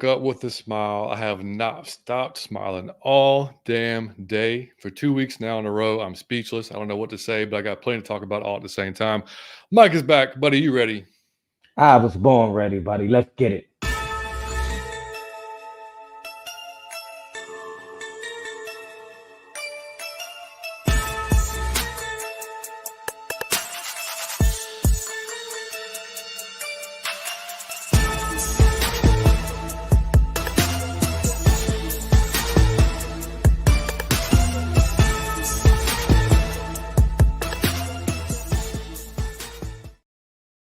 woke up with a smile. I have not stopped smiling all damn day for 2 weeks now in a row. I'm speechless. I don't know what to say, but I got plenty to talk about all at the same time. Mike is back, buddy. You ready? I was born ready, buddy. Let's get it.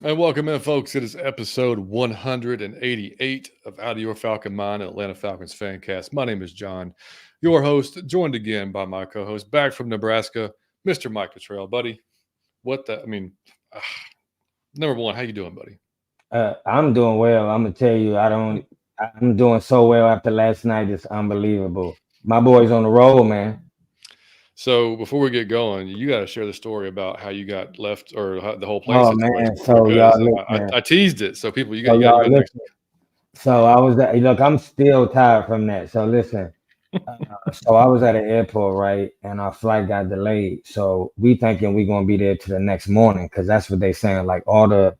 And welcome in, folks. It is episode 188 of Out of Your Falcon Mind, an Atlanta Falcons fan cast. My name is John, your host, joined again by my co-host, back from Nebraska, Mr. Mike Cottrell. Buddy, ah, number one, how you doing, buddy? I'm doing well. I'm gonna tell you, I'm doing so well after last night. It's unbelievable. My boys on the road, man. So before we get going, you got to share the story about how you got left or the whole plane Oh situation. man. So y'all listen. I teased it, so people, you So got to y'all go next. listen. So I was at, look. I'm still tired from that. So listen. So I was at an airport, right, and our flight got delayed. So we thinking we gonna be there to the next morning because that's what they saying. Like all the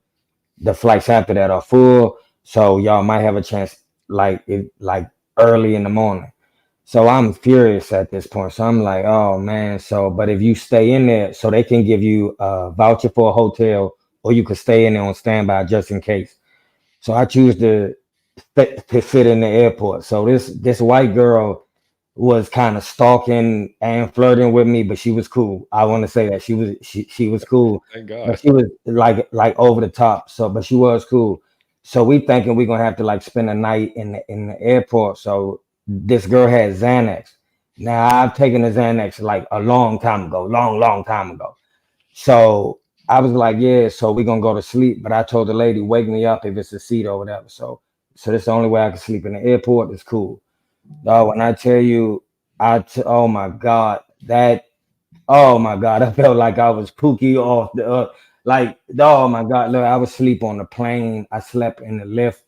flights after that are full. So y'all might have a chance, like early in the morning. So I'm furious at this point. So I'm like, oh man. So, but if you stay in there, so they can give you a voucher for a hotel, or you could stay in there on standby just in case. So I choose to sit in the airport. So this white girl was kind of stalking and flirting with me, but she was cool. I want to say that she was cool, Thank but God. she was like over the top. So, but she was cool. So we thinking we're gonna have to like spend a night in the airport. So this girl had Xanax. Now I've taken the Xanax like a long time ago, long time ago. So I was like, yeah. So we're gonna go to sleep. But I told the lady, wake me up if it's a seat or whatever. So that's the only way I can sleep in the airport. It's cool. Dog, when I tell you, oh my God, oh my God, I felt like I was Pookie off oh my God, look, I was asleep on the plane. I slept in the lift.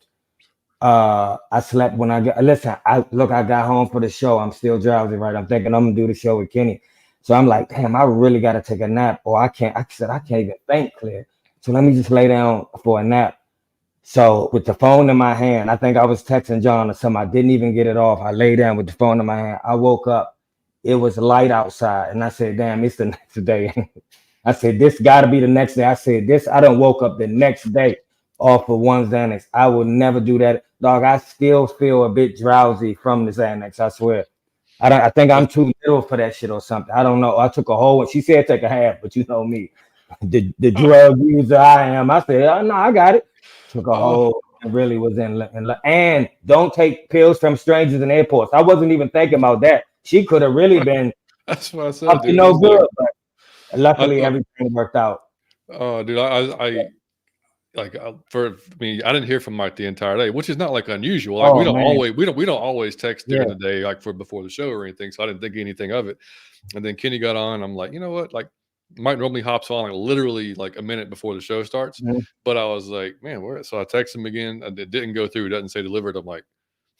I slept when listen, I got home for the show. I'm still drowsy, right? I'm thinking I'm gonna do the show with Kenny. So I'm like, damn, I really gotta take a nap, or I said, I can't even think clear. So let me just lay down for a nap. So with the phone in my hand, I think I was texting John or something. I didn't even get it off. I lay down with the phone in my hand. I woke up. It was light outside. And I said, damn, it's the next day. I said, this got to be the next day. I said, I done woke up the next day off of one Xanax. I will never do that. Dog, I still feel a bit drowsy from the Xanax, I swear. I think I'm too little for that shit or something. I don't know. I took a whole one. She said take a half, but you know me. The drug user I am. I said, oh, no, I got it. Took a whole and really was and don't take pills from strangers in airports. I wasn't even thinking about that. She could have really been That's what I said, up to dude. no good, but luckily everything worked out. Oh, dude, I like for me, I didn't hear from Mike the entire day, which is not like unusual. Like Oh man, we don't always text during yeah, the day, like for before the show or anything. So I didn't think anything of it. And then Kenny got on. I'm like, you know what? Like Mike normally hops on like literally like a minute before the show starts. mhm, But I was like, man, where? So I texted him again. And it didn't go through. It doesn't say delivered. I'm like,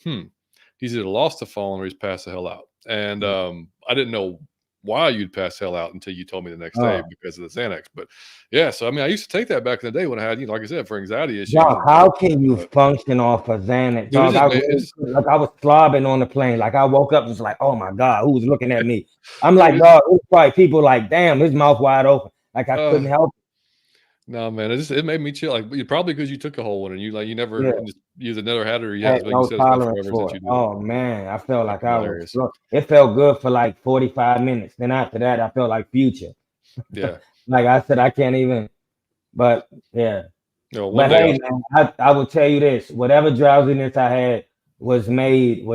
he's either lost the phone or he's passed the hell out. And I didn't know why you'd pass the hell out until you told me the next day oh. because of the Xanax. But yeah, so I mean, I used to take that back in the day when I had, like I said, for anxiety issues. Dog, how can you function off of Xanax? Dude, Dog, like I was slobbing on the plane. Like I woke up just like, oh my God, who was looking at me? I'm like, dude, dog, it was probably people like, damn, his mouth wide open. Like I couldn't help no, man, it made me chill. Like probably because you took a whole one and you it. never Yeah. just used another had or I yeah, had like you no said, it's been tolerance forever since for you it. did it. Oh man, I felt like Fucking I was. hilarious. Look, it felt good for like 45 minutes. Then after that, I felt like Future. Yeah. Like I said, I can't even. But yeah. No, one But day hey, man, I will tell you this: whatever drowsiness I had was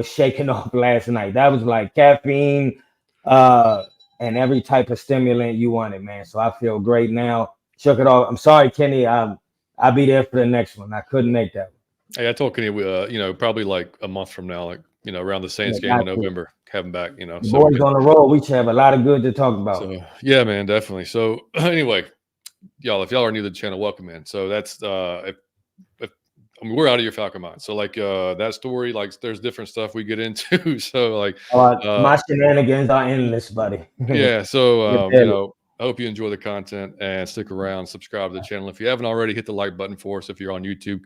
shaken off last night. That was like caffeine, uh, and every type of stimulant you wanted, man. So I feel great now. Shook it off. I'm sorry, Kenny. I'll be there for the next one. I couldn't make that one. hey, I told Kenny, probably like a month from now, like around the Saints Yeah, game in got to. November, have him back. The So we boys can. on the road, we should have a lot of good to talk about. So yeah, man, definitely. So anyway, y'all, if y'all are new to the channel, welcome in. So that's if mean, we're out of your Falcon mind. So like that story, like there's different stuff we get into. So like My shenanigans are endless, buddy. yeah. So You feel it? I hope you enjoy the content and stick around, subscribe to the channel. If you haven't already, hit the like button for us. If you're on YouTube,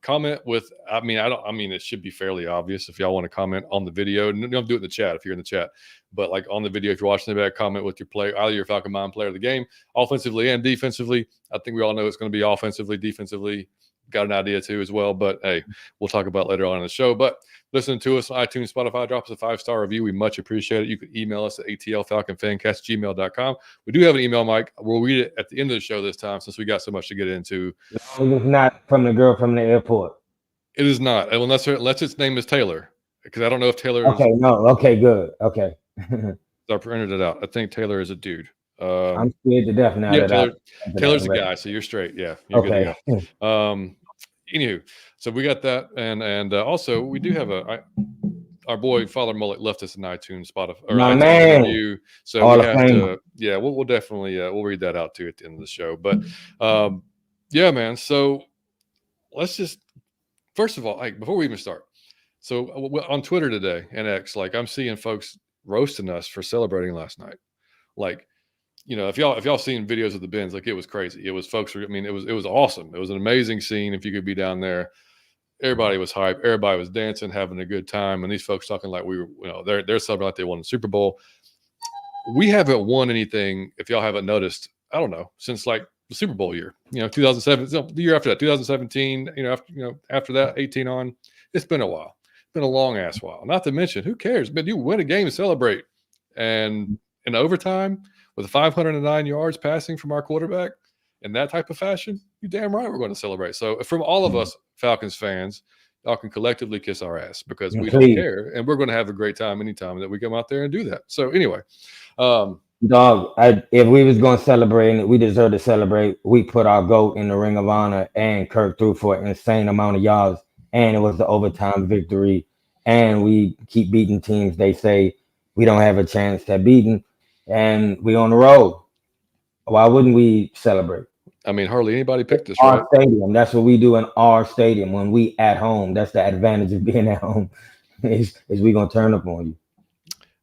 comment with, I mean, it should be fairly obvious if y'all want to comment on the video. Don't do it in the chat if you're in the chat, but like on the video, if you're watching the back, comment with your player, either your Falcon Mind player of the game, offensively and defensively. I think we all know it's going to be offensively, defensively. Got an idea too as well, but hey, we'll talk about it later on in the show. But listening to us on iTunes, Spotify, drop us a 5-star review. We much appreciate it. You can email us at atlfalconfancast@gmail.com. We do have an email, Mike. We'll read it at the end of the show this time since we got so much to get into. It's not from the girl from the airport. It is not, unless its name is Taylor, because I don't know if Taylor is. Okay, no. Okay, good. Okay. I printed it out. I think Taylor is a dude. I'm scared to death now. Yeah, Taylor's the guy, so you're straight. Yeah, you're okay. Good to go. Anywho, so we got that, and also we do have our boy Father Mullet left us an iTunes Spotify or iTunes review, so we have to. Yeah, we'll definitely we'll read that out too at the end of the show. But yeah, man. So let's just first of all, like before we even start, so on Twitter today and X, like I'm seeing folks roasting us for celebrating last night, like. If y'all seen videos of the bins, like it was crazy. It was folks. I mean, it was awesome. It was an amazing scene. If you could be down there, everybody was hyped. Everybody was dancing, having a good time. And these folks talking like we were, they're celebrating like they won the Super Bowl. We haven't won anything. If y'all haven't noticed, I don't know, since like the Super Bowl year. 2007, the year after that, 2017. After that, 18 on. It's been a while. It's been a long ass while. Not to mention, who cares? But you win a game and celebrate, and in overtime. With 509 yards passing from our quarterback in that type of fashion, you damn right we're going to celebrate. So from all of us Falcons fans, y'all can collectively kiss our ass because we don't care. And we're going to have a great time anytime that we come out there and do that. So anyway. Dog, if we was going to celebrate and we deserve to celebrate, we put our GOAT in the Ring of Honor and Kirk threw for an insane amount of yards. And it was the overtime victory. And we keep beating teams they say we don't have a chance at beating. And we on the road. Why wouldn't we celebrate? I mean, hardly anybody picked this, our stadium. That's what we do in our stadium when we at home. That's the advantage of being at home. is we gonna turn up on you.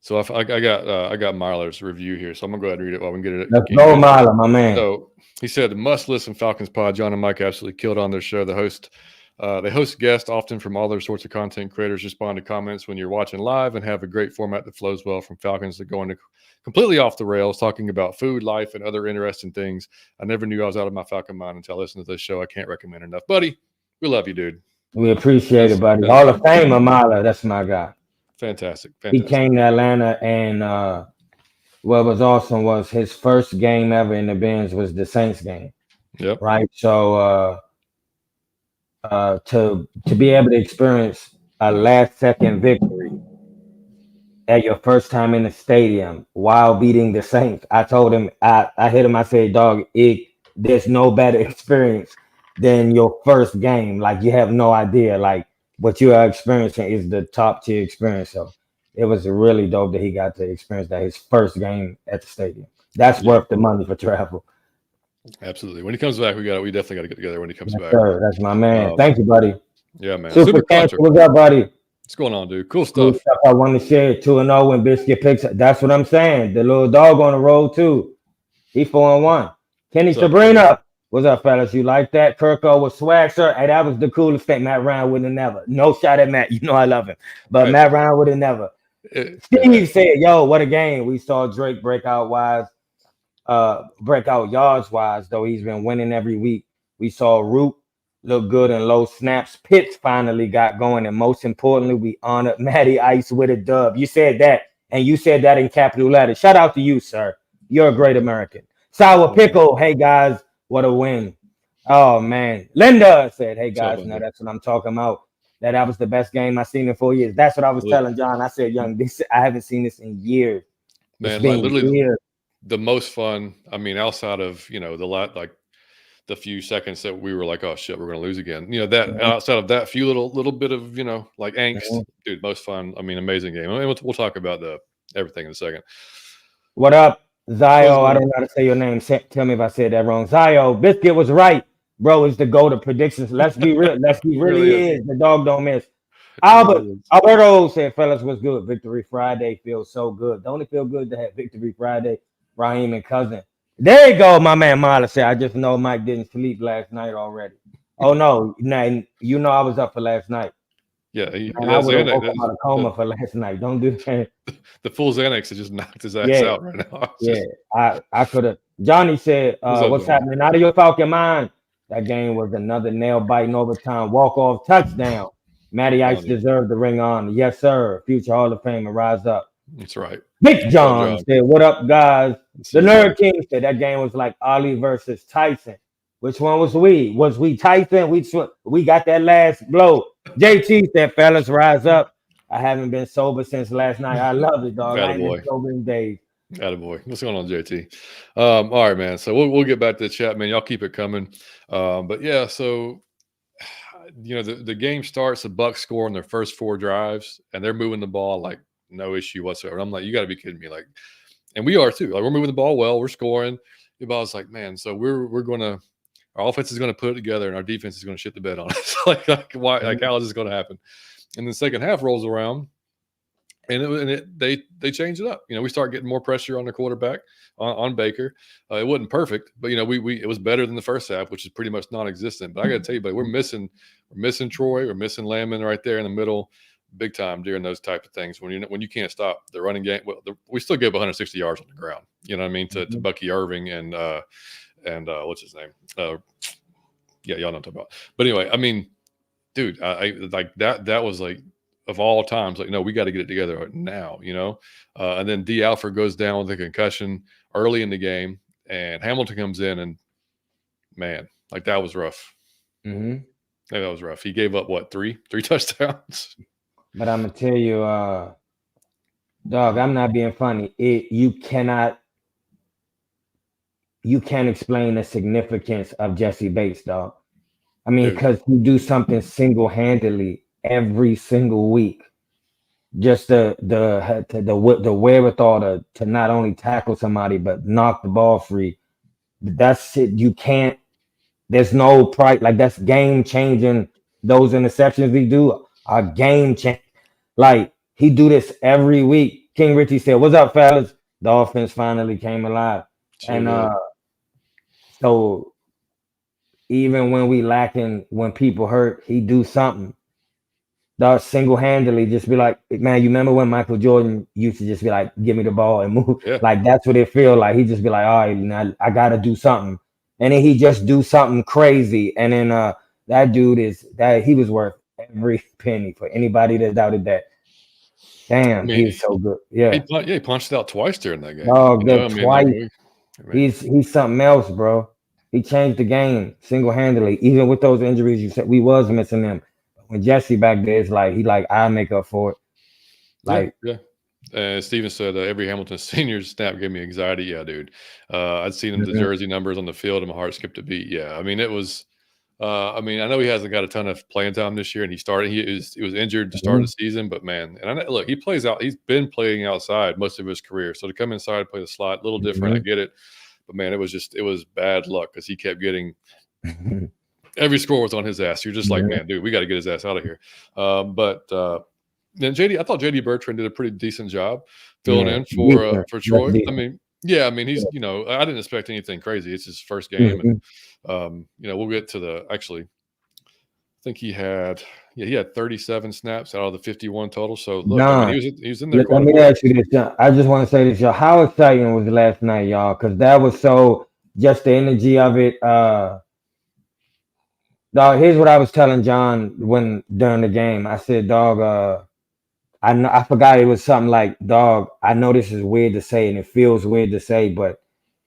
So I got Myler's review here, so I'm gonna go ahead and read it while we get it. Let's go, Myler, my man. So he said, "Must listen Falcons pod. John and Mike absolutely killed on their show. They host guests often from all their sorts of content creators. Respond to comments when you're watching live and have a great format that flows well from Falcons to going to completely off the rails, talking about food, life, and other interesting things. I never knew I was out of my Falcon mind until I listened to this show. I can't recommend enough. Buddy, we love you, dude. We appreciate it, buddy. Hall of Famer, Myler. That's my guy. Fantastic. He came to Atlanta, and what was awesome was his first game ever in the Benz was the Saints game. Yep. Right? So to be able to experience a last-second victory at your first time in the stadium while beating the Saints. I told him, I hit him, I said, dog, there's no better experience than your first game. Like, you have no idea. Like, what you are experiencing is the top tier experience. So it was really dope that he got to experience that his first game at the stadium. That's worth the money for travel. Absolutely. When he comes back, we definitely got to get together when he comes back. Sir, that's my man. Thank you, buddy. Yeah, man. Super Cancer. What's up, buddy? What's going on, dude? Cool stuff. I want to share 2-0 when Biscuit picks. That's what I'm saying. The little dog on the road too. He 4-1. Kenny Sabrina. What's up, fellas? You like that? Kirko with swag, sir. Hey, that was the coolest thing. Matt Ryan would have never. No shot at Matt. You know I love him, but Matt Ryan would have never. Steve said, "Yo, what a game!" We saw Drake breakout yards wise. Though he's been winning every week. We saw Root look good in low snaps. Pitts finally got going, and most importantly, we honored Matty Ice with a dub. You said that, and you said that in capital letters. Shout out to you, sir. You're a great American. Sour Pickle. Hey guys, what a win! Oh man, Linda said, "Hey guys, now that's what I'm talking about. That was the best game I've seen in 4 years." That's what I was telling John. I said, "Young, I haven't seen this in years." Man, like literally the most fun. I mean, outside of the few seconds that we were like, "Oh shit, we're gonna lose again." That outside of that few little bit of like angst, dude. Most fun. I mean, amazing game. I mean, we'll talk about everything in a second. What up, Zio? I don't know how to say your name. Tell me if I said that wrong. Zio, Biscuit was right. bro, it's the go to predictions. Let's be real. Let's be It really really is. is. The dog don't miss. It really is. Alberto said, fellas, was good. Victory Friday feels so good. Don't it feel good to have Victory Friday? Raheem and Cousin. There you go, my man Marla said. I just know Mike didn't sleep last night already. Oh no, nah, you know I was up for last night. Yeah, Man, I would have woke up out of coma for last night. Don't do that. the full Xanax has just knocked his ass Yeah, out right now. yeah. I could have. Johnny said, What's up, what's Johnny? happening out of your Falcon mind? That game was another nail biting overtime walk off touchdown. Matty Ice deserved the ring on. Yes, sir. Future Hall of Fame and rise up. That's right. Big John said, what up, guys? The Nerd King said that game was like Ali versus Tyson. Which one was we? Was we Tyson? We got that last blow. JT said, fellas, rise up. I haven't been sober since last night. I love it, dog. I ain't been sober in days. Attaboy. What's going on, JT? All right, man. So we'll get back to the chat, man. Y'all keep it coming. But yeah, so the game starts, the Bucs score on their first 4 drives, and they're moving the ball like no issue whatsoever. I'm like, you got to be kidding me, like, and we are too. Like, we're moving the ball well, we're scoring. The ball's like, man, so we're gonna, our offense is gonna put it together, and our defense is gonna shit the bed on us. like why? Like, how is this gonna happen? And the second half rolls around, and they change it up. We start getting more pressure on the quarterback, on Baker. It wasn't perfect, but we it was better than the first half, which is pretty much non-existent. But I got to tell you, buddy, we're missing Troy, we're missing Landman right there in the middle, big time during those type of things when you can't stop the running game. Well, we still gave 160 yards on the ground. You know what I mean, to Bucky Irving and what's his name? Yeah, y'all know what I'm talking about. But anyway, I mean, dude, I like that. That was like, of all times, like, no, we got to get it together now, and then D. Alford goes down with a concussion early in the game, and Hamilton comes in, and man, like, that was rough. Mm-hmm. That was rough. He gave up what, three touchdowns. But I'm gonna tell you, dog, I'm not being funny. You can't explain the significance of Jesse Bates, dog. I mean, because you do something single-handedly every single week, just the wherewithal to not only tackle somebody but knock the ball free. That's it. You can't. There's no pride. Like, that's game changing. Those interceptions he do are game changing. Like, he do this every week. King Richie said, "What's up, fellas?" The offense finally came alive, and so even when we lacking, when people hurt, he do something. Dog, single-handedly just be like, man, you remember when Michael Jordan used to just be like, give me the ball and move? Yeah. Like, that's what it feel like. He just be like, all right, now I got to do something. And then he just do something crazy. And then that dude he was worth every penny for anybody that doubted that. Damn, I mean, he's so good. Yeah. He punched out twice during that game. Oh, twice. He's something else, bro. He changed the game single-handedly. Even with those injuries, you said we was missing them. When Jesse back there, it's like I'll make up for it. Like, yeah. Steven said every Hamilton senior's snap gave me anxiety. Yeah, dude. I'd seen him the jersey numbers on the field, and my heart skipped a beat. Yeah, I mean, it was. I mean, I know he hasn't got a ton of playing time this year, and he was injured to start the season. But man, and look, he plays out. He's been playing outside most of his career, so to come inside and play the slot, a little different. I get it, but man, it was bad luck because he kept getting. Every score was on his ass. You're just like, man, dude, we got to get his ass out of here. But then I thought JD Bertrand did a pretty decent job filling in for Troy. I mean, he's, I didn't expect anything crazy. It's his first game. And, we'll get to actually, I think he had 37 snaps out of the 51 total. So look, I mean, he was in there. Let me ask you this, John. I just want to say this, y'all. How exciting was last night, y'all? Because that was just the energy of it. Dog, here's what I was telling John during the game. I said, dog, I forgot it was something like, dog, I know this is weird to say and it feels weird to say, but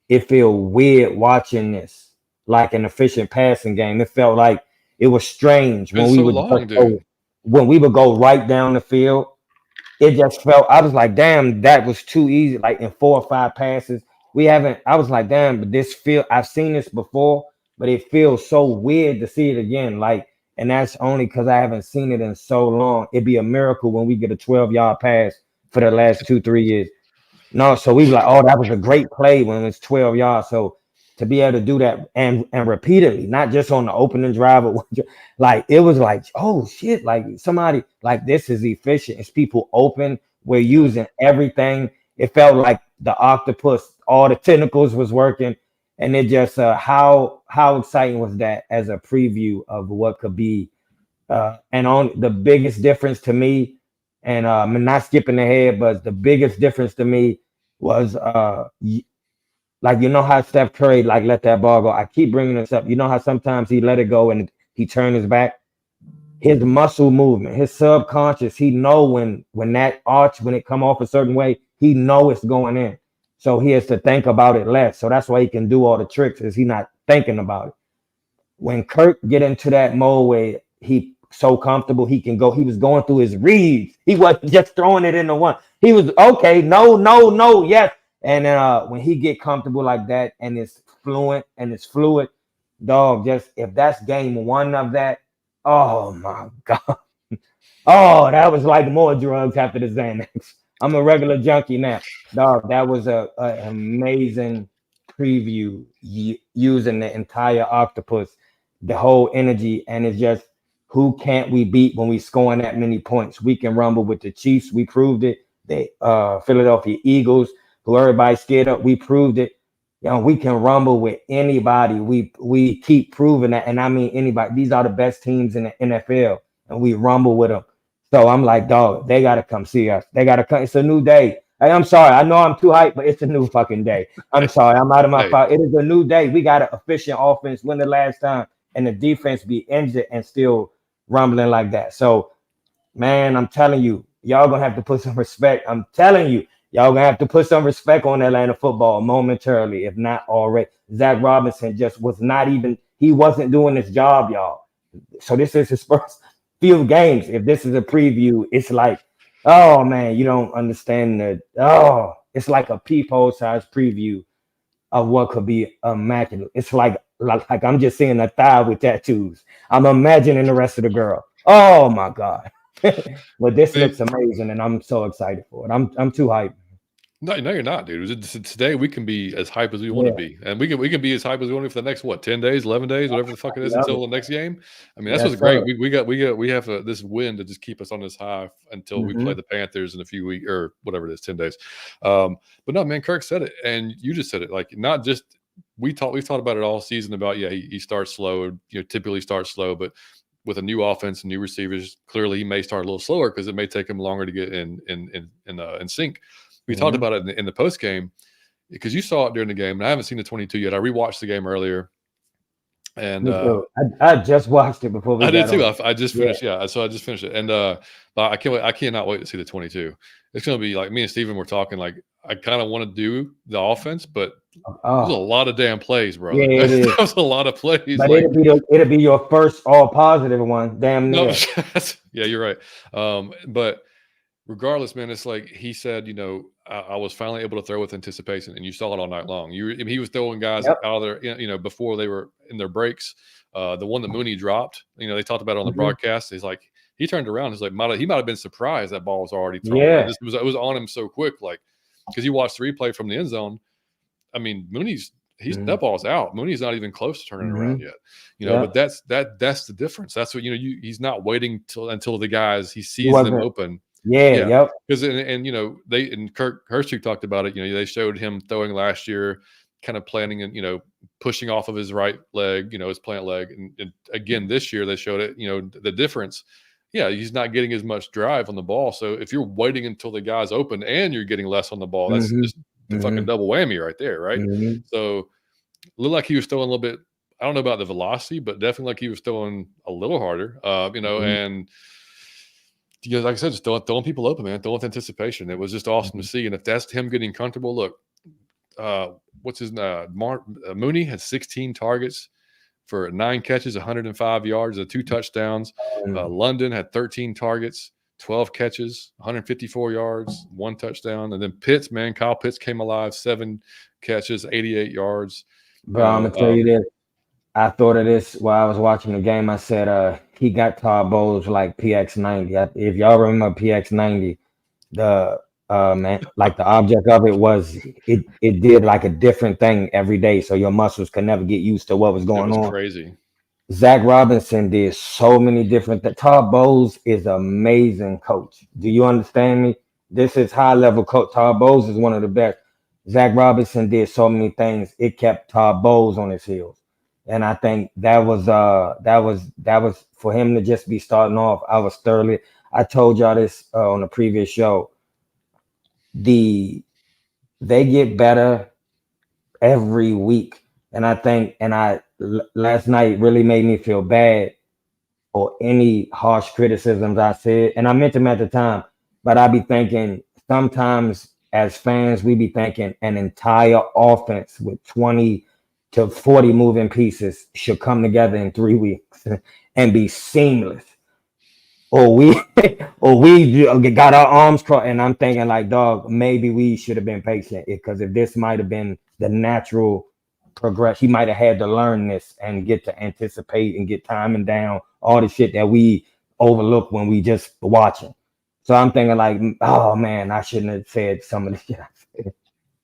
it feels weird watching this like an efficient passing game. It felt like it was strange when we would go right down the field. It just felt, I was like, damn, that was too easy. Like in 4 or 5 passes, I was like, damn, but I've seen this before. But it feels so weird to see it again. Like, and that's only because I haven't seen it in so long. It'd be a miracle when we get a 12-yard pass for the last 2-3 years. No, so we were like, oh, that was a great play when it's 12 yards. So to be able to do that and repeatedly, not just on the opening drive, or like it was like, oh shit, like somebody like this is efficient. It's people open. We're using everything. It felt like the octopus, all the tentacles was working, and it just how exciting was that as a preview of what could be. And on the biggest difference to me, and I'm not skipping ahead, but the biggest difference to me was like, you know how Steph Curry like let that ball go. I keep bringing this up. You know how sometimes he let it go and he turned his back. His muscle movement, his subconscious, he know when that arch, when it come off a certain way, he know it's going in. So he has to think about it less. So that's why he can do all the tricks, is he not thinking about it. When Kirk get into that mode where he so comfortable, he can go. He was going through his reads. He wasn't just throwing it into one. He was okay, no, yes. And then when he get comfortable like that and it's fluent and it's fluid, dog, just if that's game one of that, oh my God. Oh, that was like more drugs after the Xanax. I'm a regular junkie now. Dog, that was a amazing preview using the entire octopus, the whole energy, and it's just who can't we beat when we scoring that many points? We can rumble with the Chiefs. We proved it. The Philadelphia Eagles, who everybody's scared of, we proved it. You know, we can rumble with anybody. We keep proving that, and I mean anybody. These are the best teams in the NFL, and we rumble with them. So I'm like, dog, they gotta come see us. They gotta come. It's a new day. Hey, I'm sorry. I know I'm too hyped, but it's a new fucking day. I'm sorry. I'm out of my fault. It is a new day. We got an efficient offense. When the last time, and the defense be injured and still rumbling like that. So, man, I'm telling you, y'all gonna have to put some respect. I'm telling you, y'all gonna have to put some respect on Atlanta football momentarily, if not already. Zach Robinson just was not even, he wasn't doing his job, y'all. So this is his first few games. If this is a preview, it's like, oh man, you don't understand it's like a peephole size preview of what could be immaculate. It's like I'm just seeing a thigh with tattoos. I'm imagining the rest of the girl. Oh my God. But this looks amazing, and I'm so excited for it. I'm too hyped. No, you're not, dude. Today we can be as hype as we want to be, and we can be as hype as we want to be for the next 10 days, 11 days, whatever the fuck it is until the next game. I mean, that's what's great. We have this win to just keep us on this high until we play the Panthers in a few weeks or whatever it is, 10 days. But no, man, Kirk said it, and you just said it. Like, not just we've talked about it all season about he starts slow, typically starts slow, but with a new offense and new receivers, clearly he may start a little slower because it may take him longer to get in sync. We talked about it in the post game because you saw it during the game, and I haven't seen the 22 yet. I rewatched the game earlier, and I just watched it before we. I did too. I just finished. Yeah, so I just finished it, and but I can't wait. I cannot wait to see the 22. It's going to be like me and Steven were talking. Like, I kind of want to do the offense, but there's a lot of damn plays, bro. Yeah, that was a lot of plays. But it'll be your first all positive one. Damn near. No, yeah, you're right. But regardless, man, it's like he said, I was finally able to throw with anticipation, and you saw it all night long. He was throwing guys out of there, before they were in their breaks. The one that Mooney dropped, they talked about it on the broadcast. He's like, he turned around. He's like, he might have been surprised that ball was already thrown. Yeah, it was on him so quick, like, because you watched the replay from the end zone. I mean, that ball's out. Mooney's not even close to turning around yet, But that's the difference. That's what he's not waiting until the guys he sees them open. Yeah. Because and Kirk Herbstreit talked about it. They showed him throwing last year, kind of planning and pushing off of his right leg, his plant leg, and again this year they showed it. The difference. Yeah, he's not getting as much drive on the ball. So if you're waiting until the guy's open and you're getting less on the ball, that's just the fucking double whammy right there, right? So it looked like he was throwing a little bit. I don't know about the velocity, but definitely like he was throwing a little harder. And. Like I said, just throwing people open, man. Throwing with anticipation. It was just awesome to see. And if that's him getting comfortable, look, what's his name? Mooney had 16 targets for 9 catches, 105 yards, 2 touchdowns. London had 13 targets, 12 catches, 154 yards, 1 touchdown. And then Pitts, man, Kyle Pitts came alive, 7 catches, 88 yards. Bro, I'm gonna tell you this. I thought of this while I was watching the game. I said, he got Todd Bowles like PX90. If y'all remember PX90, man. Like the object of it was it did like a different thing every day, so your muscles could never get used to what was It going was on. crazy. Zach Robinson did so many different things. Todd Bowles is amazing coach. Do you understand me? This is high level coach. Todd Bowles is one of the best. Zach Robinson did so many things. It kept Todd Bowles on his heels. And I think that was for him to just be starting off. I was thoroughly. I told y'all this on the previous show. The They get better every week, and I think last night really made me feel bad or any harsh criticisms I said, and I meant them at the time, but I be thinking sometimes as fans, we be thinking an entire offense with 20 to 40 moving pieces should come together in 3 weeks and be seamless. Or we or we got our arms crossed, and I'm thinking like, dog, maybe we should have been patient because if this might have been the natural progress, he might have had to learn this and get to anticipate and get timing down all the shit that we overlook when we just watching. So I'm thinking like, oh man, I shouldn't have said some of the shit I said.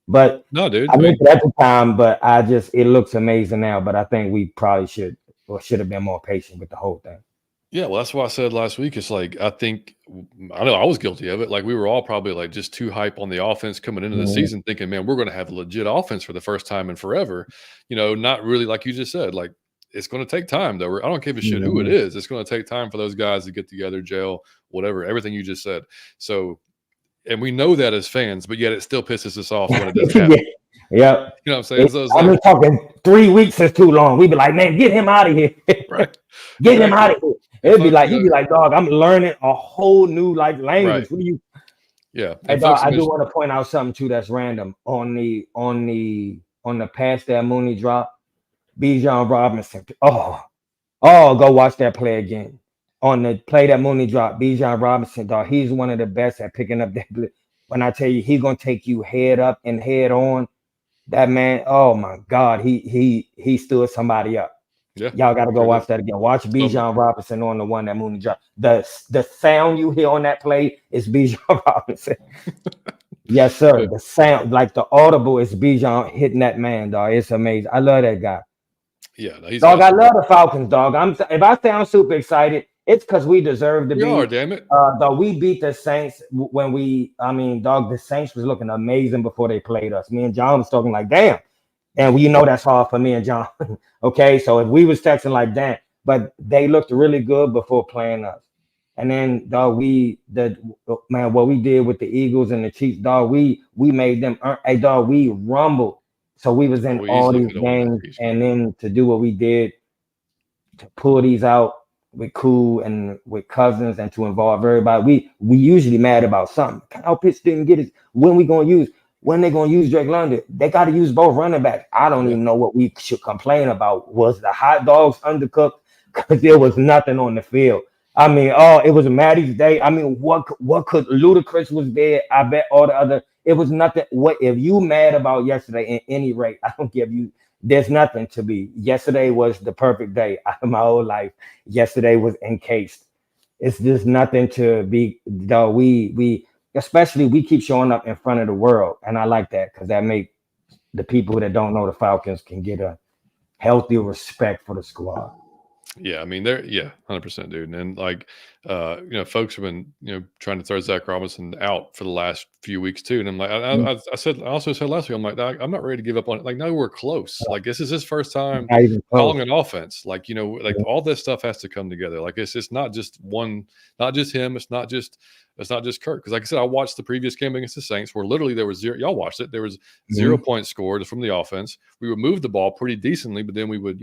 But No, dude. I I meant mean, it at the time, but it looks amazing now. But I think we probably should have been more patient with the whole thing. yeah, well, that's why I said last week. It's like I think I know I was guilty of it. Like we were all probably like just too hype on the offense coming into the Mhm. season, thinking, man, we're going to have a legit offense for the first time in forever. Not really like you just said. Like it's going to take time, though. I don't give a shit who it Mhm. is. It's going to take time for those guys to get together, gel, whatever, everything you just said. So, and we know that as fans, but yet it still pisses us off when it doesn't Yeah. happen. Yep. You know what I'm saying? So it's I've like, been talking 3 weeks is too long. We'd be like, man, get him out of here. right, Get him out exactly. of here. And It'd be folks, like, you'd be like, dog, I'm learning a whole new like right, language. What do you yeah, Hey and dog, folks have I been, do want to point out something too that's random. On the pass that Mooney dropped, Bijan Robinson. Go watch that play again. On the play that Mooney dropped, Bijan Robinson, dog, he's one of the best at picking up that blitz. When I tell you he's gonna take you head up and head on, that man, oh my God, he stood somebody up. yeah, Y'all got to go sure did. watch that again. Watch So Bijan Robinson on the one that Mooney dropped. The sound you hear on that play is Bijan Robinson. Yes, yeah, sir. The sound, like the audible, is Bijan hitting that man, dog. It's amazing. I love that guy. yeah, no, he's Dog, I awesome. love the Falcons, dog. If I sound super excited, it's because we deserve to We are, be. damn it. Dog, we beat the Saints when dog, the Saints was looking amazing before they played us. Me and John was talking like, damn. And we know that's hard for me and John. Okay, so if we was texting like that, but they looked really good before playing us. And then dog, what we did with the Eagles and the Chiefs, dog, we made them hey dog, we rumbled. So we was in We all easily these could have won that games, piece, and man. then to do what we did, to pull these out with Cool and with Cousins and to involve everybody. We usually mad about something. Kyle Pitts didn't get it. When they gonna use Drake London? They got to use both running backs. I don't Yeah, even know what we should complain about. Was the hot dogs undercooked? Because there was nothing on the field. I mean, it was Maddie's day. I mean, what could Ludacris was there? I bet all the other it was nothing. What if you mad about yesterday in any rate? I don't give you there's nothing to be. Yesterday was the perfect day out of my whole life. Yesterday was encased. It's just nothing to be. Though we especially we keep showing up in front of the world, and I like that because that make the people that don't know the Falcons can get a healthy respect for the squad. yeah. I mean, they're 100%, dude. And like, folks have been trying to throw Zach Robinson out for the last few weeks too. And I'm like, I also said last week, I'm like, I'm not ready to give up on it. Like, no, we're close. Like, this is his first time Not even close. calling an offense. Like, like all this stuff has to come together. Like, it's not just one, not just him. It's not just Kirk. Because like I said, I watched the previous game against the Saints where literally there was zero. Y'all watched it. There was 0 points scored from the offense. We would move the ball pretty decently, but then we would,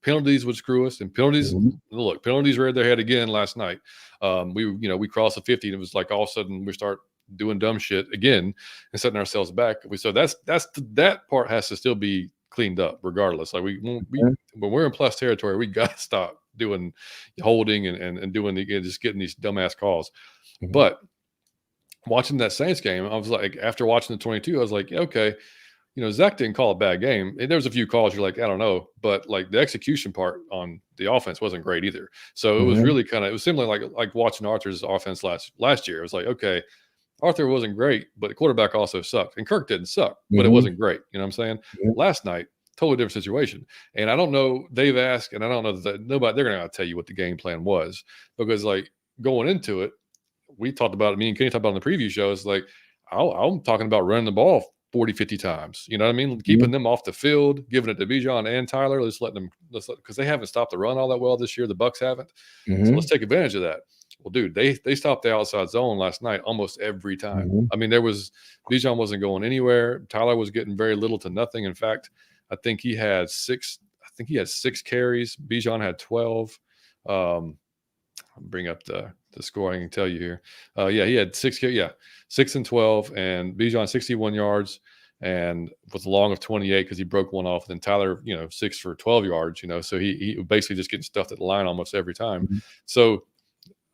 penalties would screw us, and penalties reared their head again last night. We crossed the 50, and it was like all of a sudden we start doing dumb shit again and setting ourselves back. So that part has to still be cleaned up regardless. Like when we're in plus territory, we got to stop doing holding and doing just getting these dumbass calls. But watching that Saints game, I was like, after watching the 22, I was like, yeah, okay. Zach didn't call a bad game. There was a few calls you're like, I don't know, but like the execution part on the offense wasn't great either. So it was really it was similar like watching Arthur's offense last year. It was like, okay, Arthur wasn't great, but the quarterback also sucked. And Kirk didn't suck, but it Mhm. wasn't great. You know what I'm saying? Mhm. Last night, totally different situation. And I don't know, they've asked, and I don't know that nobody, they're going to tell you what the game plan was because, like, going into it, we talked about it. Me and Kenny talked about it on the preview show. It's like, I'm talking about running the ball 40, 50 times. You know what I mean? Keeping them off the field, giving it to Bijan and Tyler. Because they haven't stopped the run all that well this year. The Bucs haven't. So let's take advantage of that. Well, dude, they stopped the outside zone last night almost every time. I mean, Bijan wasn't going anywhere. Tyler was getting very little to nothing. In fact, I think he had 6 carries. Bijan had 12. I'll bring up the scoring and tell you here. Yeah, he had 6 and 12, and Bijan 61 yards and with a long of 28 because he broke one off. And then Tyler, 6 for 12 yards, so he basically just getting stuffed at the line almost every time. So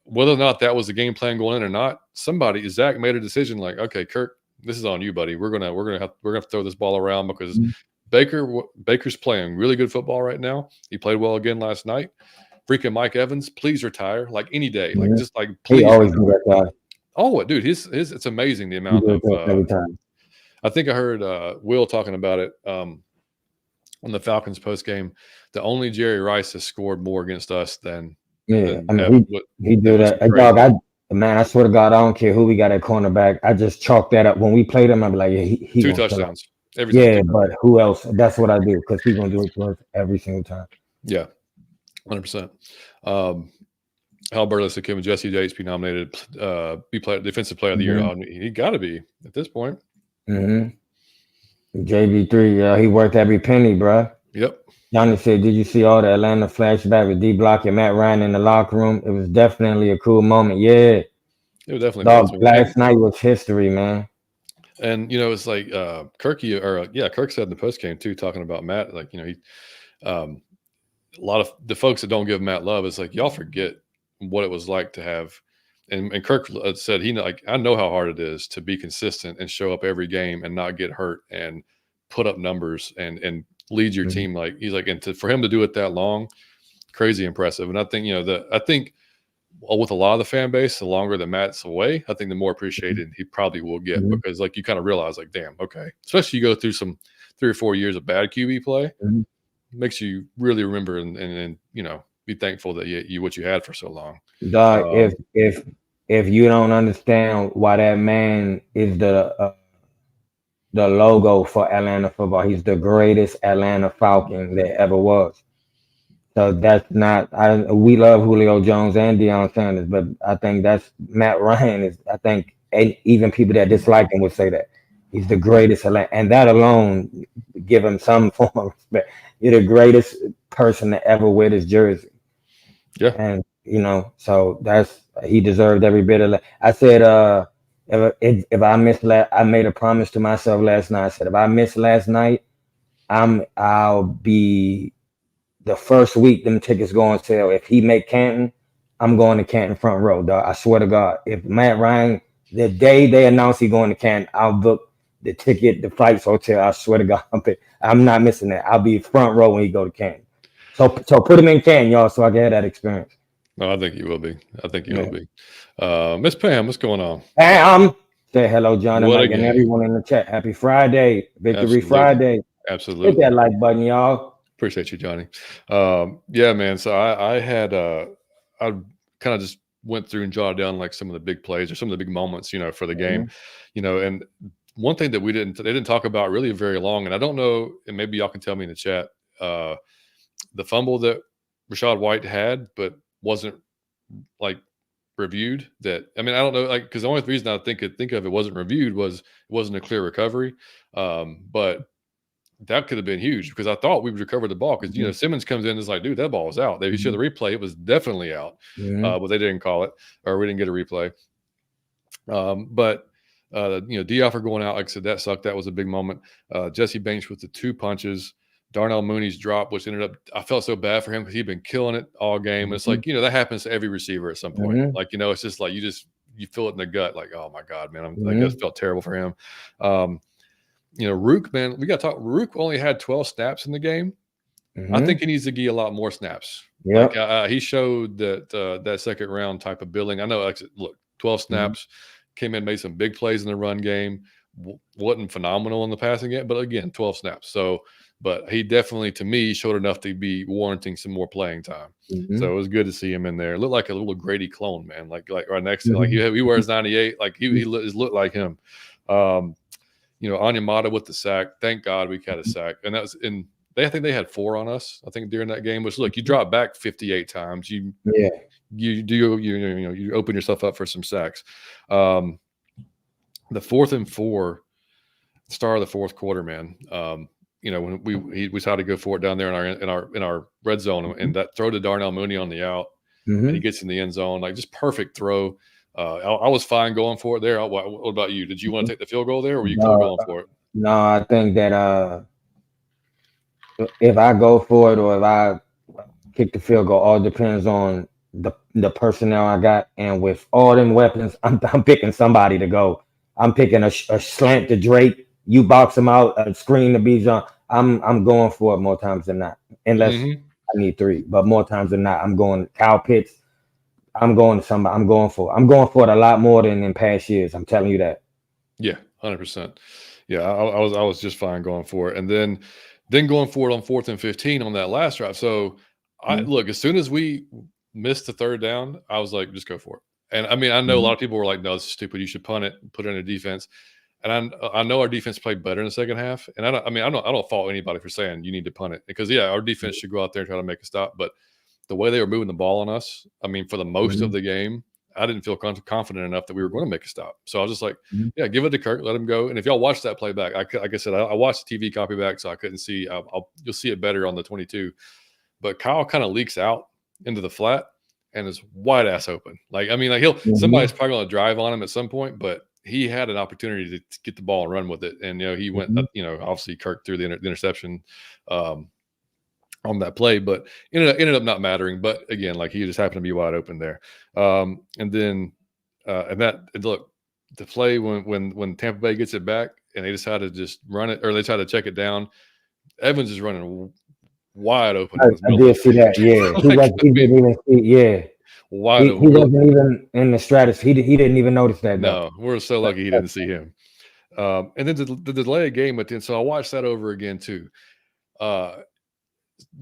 whether or not that was the game plan going in or not, Zach made a decision like, okay, Kirk, this is on you, buddy. We're gonna have to throw this ball around because Baker's playing really good football right now. He played well again last night. Freaking Mike Evans, please retire like any day. Like just like please. He always do that guy. Oh, dude, it's amazing the amount of every time. I think I heard Will talking about it on the Falcons post game. The only Jerry Rice has scored more against us than he do that. Dog, I swear to God, I don't care who we got at cornerback. I just chalk that up. When we played him, I'd be like, yeah, he 2 touchdowns. Every time. Yeah, but who else? That's what I do because he's gonna do it to us every single time. Yeah, 100%. Alberto said Kevin Jesse Yates be nominated defensive player of the year. He got to be at this point. JV3, he worked every penny, bro. Yep. Johnny said, did you see all the Atlanta flashback with D-Block and Matt Ryan in the locker room? It was definitely a cool moment. Yeah. It was definitely last night was history, man. And, it's like Kirk said in the post game too, talking about Matt, like, a lot of the folks that don't give Matt love, it's like, y'all forget what it was like to have. And Kirk said, I know how hard it is to be consistent and show up every game and not get hurt and put up numbers and lead your team. Like he's like, for him to do it that long, crazy impressive. And I think, with a lot of the fan base, the longer that Matt's away, I think the more appreciated he probably will get because like you kind of realize like, damn, okay. Especially you go through some 3 or 4 years of bad QB play, makes you really remember and be thankful that you what you had for so long. Dog, if you don't understand why that man is the logo for Atlanta football, he's the greatest Atlanta Falcon there ever was. So that's not. We love Julio Jones and Deion Sanders, but I think that's Matt Ryan is. I think even people that dislike him would say that he's the greatest, and that alone give him some form of respect. You're the greatest person to ever wear this jersey. Yeah, and so he deserved every bit of that. I said, if I missed I made a promise to myself last night. I said, if I miss last night, I'll be the first week them tickets go on sale. If he make Canton, I'm going to Canton front row, dog. I swear to God. If Matt Ryan, the day they announce he going to Canton, I'll book the ticket, the flights, hotel. I swear to God, I'm not missing that. I'll be front row when he go to Canton. So put him in Canton, y'all, so I can have that experience. No, I think you will be. Will be. Miss Pam, what's going on? Pam, say hello, John and Mike, and everyone in the chat. Happy Friday, Victory Friday. Absolutely. Hit that like button, y'all. Appreciate you, Johnny. Yeah, man. So I had I kind of just went through and jotted down like some of the big plays or some of the big moments, for the game, and one thing that they didn't talk about really very long, and I don't know, and maybe y'all can tell me in the chat, the fumble that Rachaad White had, but wasn't like reviewed. I don't know, like, because the only reason I think of it wasn't reviewed was it wasn't a clear recovery, but that could have been huge because I thought we would recover the ball because Simmons comes in and is like, dude, that ball was out. They showed the replay; it was definitely out, but they didn't call it or we didn't get a replay. But Dioffer going out, like I said, that sucked. That was a big moment. Jesse Banks with the 2 punches. Darnell Mooney's drop, which ended up, I felt so bad for him because he'd been killing it all game. It's like, that happens to every receiver at some point. Like, it's just like, you feel it in the gut. Like, oh my God, man. I just felt terrible for him. Rook, man, we got to talk. Rook only had 12 snaps in the game. I think he needs to get a lot more snaps. Yeah. Like, he showed that second round type of billing. I know, look, 12 snaps, came in, made some big plays in the run game. Wasn't phenomenal in the passing game, but again, 12 snaps. So, but he definitely, to me, showed enough to be warranting some more playing time. So it was good to see him in there. Looked like a little Grady clone, man. Like right next to, like he wears 98. Like he looked like him. Onyemata with the sack. Thank God we had a sack, and that was in. I think they had 4 on us. I think during that game, which look, you drop back 58 times. You open yourself up for some sacks. The 4th and 4, start of the fourth quarter, man. When we decided to go for it down there in our red zone, and that throw to Darnell Mooney on the out, and he gets in the end zone, like just perfect throw. I was fine going for it there. What about you? Did you want to take the field goal there, or were you cool going for it? No, I think that if I go for it or if I kick the field goal, all depends on the personnel I got. And with all them weapons, I'm picking somebody to go. I'm picking a slant to Drake. You box him out, a screen to Bijan. I'm going for it more times than not, unless I need 3. But more times than not, I'm going Kyle Pitts. I'm going to somebody. I'm going for it a lot more than in past years. I'm telling you that. Yeah, 100%. Yeah, I was just fine going for it, and then going for it on 4th and 15 on that last drive. So look, as soon as we missed the 3rd down, I was like, just go for it. And I mean, I know a lot of people were like, no, this is stupid. You should punt it, put it in a defense. And I know our defense played better in the second half. And I don't fault anybody for saying you need to punt it, because our defense should go out there and try to make a stop. But the way they were moving the ball on us, I mean, for the most of the game, I didn't feel confident enough that we were going to make a stop. So I was just like, yeah, give it to Kirk, let him go. And if y'all watch that play back, like I said, I watched the TV copy back, so I couldn't see. You'll see it better on the 22. But Kyle kind of leaks out into the flat and is wide ass open. Like, I mean, like somebody's probably going to drive on him at some point, but he had an opportunity to get the ball and run with it. And, he went, obviously Kirk threw the interception on that play, but ended up not mattering. But again, like he just happened to be wide open there. And then look, the play when Tampa Bay gets it back and they decide to just run it, or they try to check it down, Evans is running wide open. I did see that. Yeah, he didn't even see. Yeah, wide open. He wasn't even in the stratosphere. He didn't even notice that. No, we're so lucky he didn't see him. And then the delay of game, but then so I watched that over again too.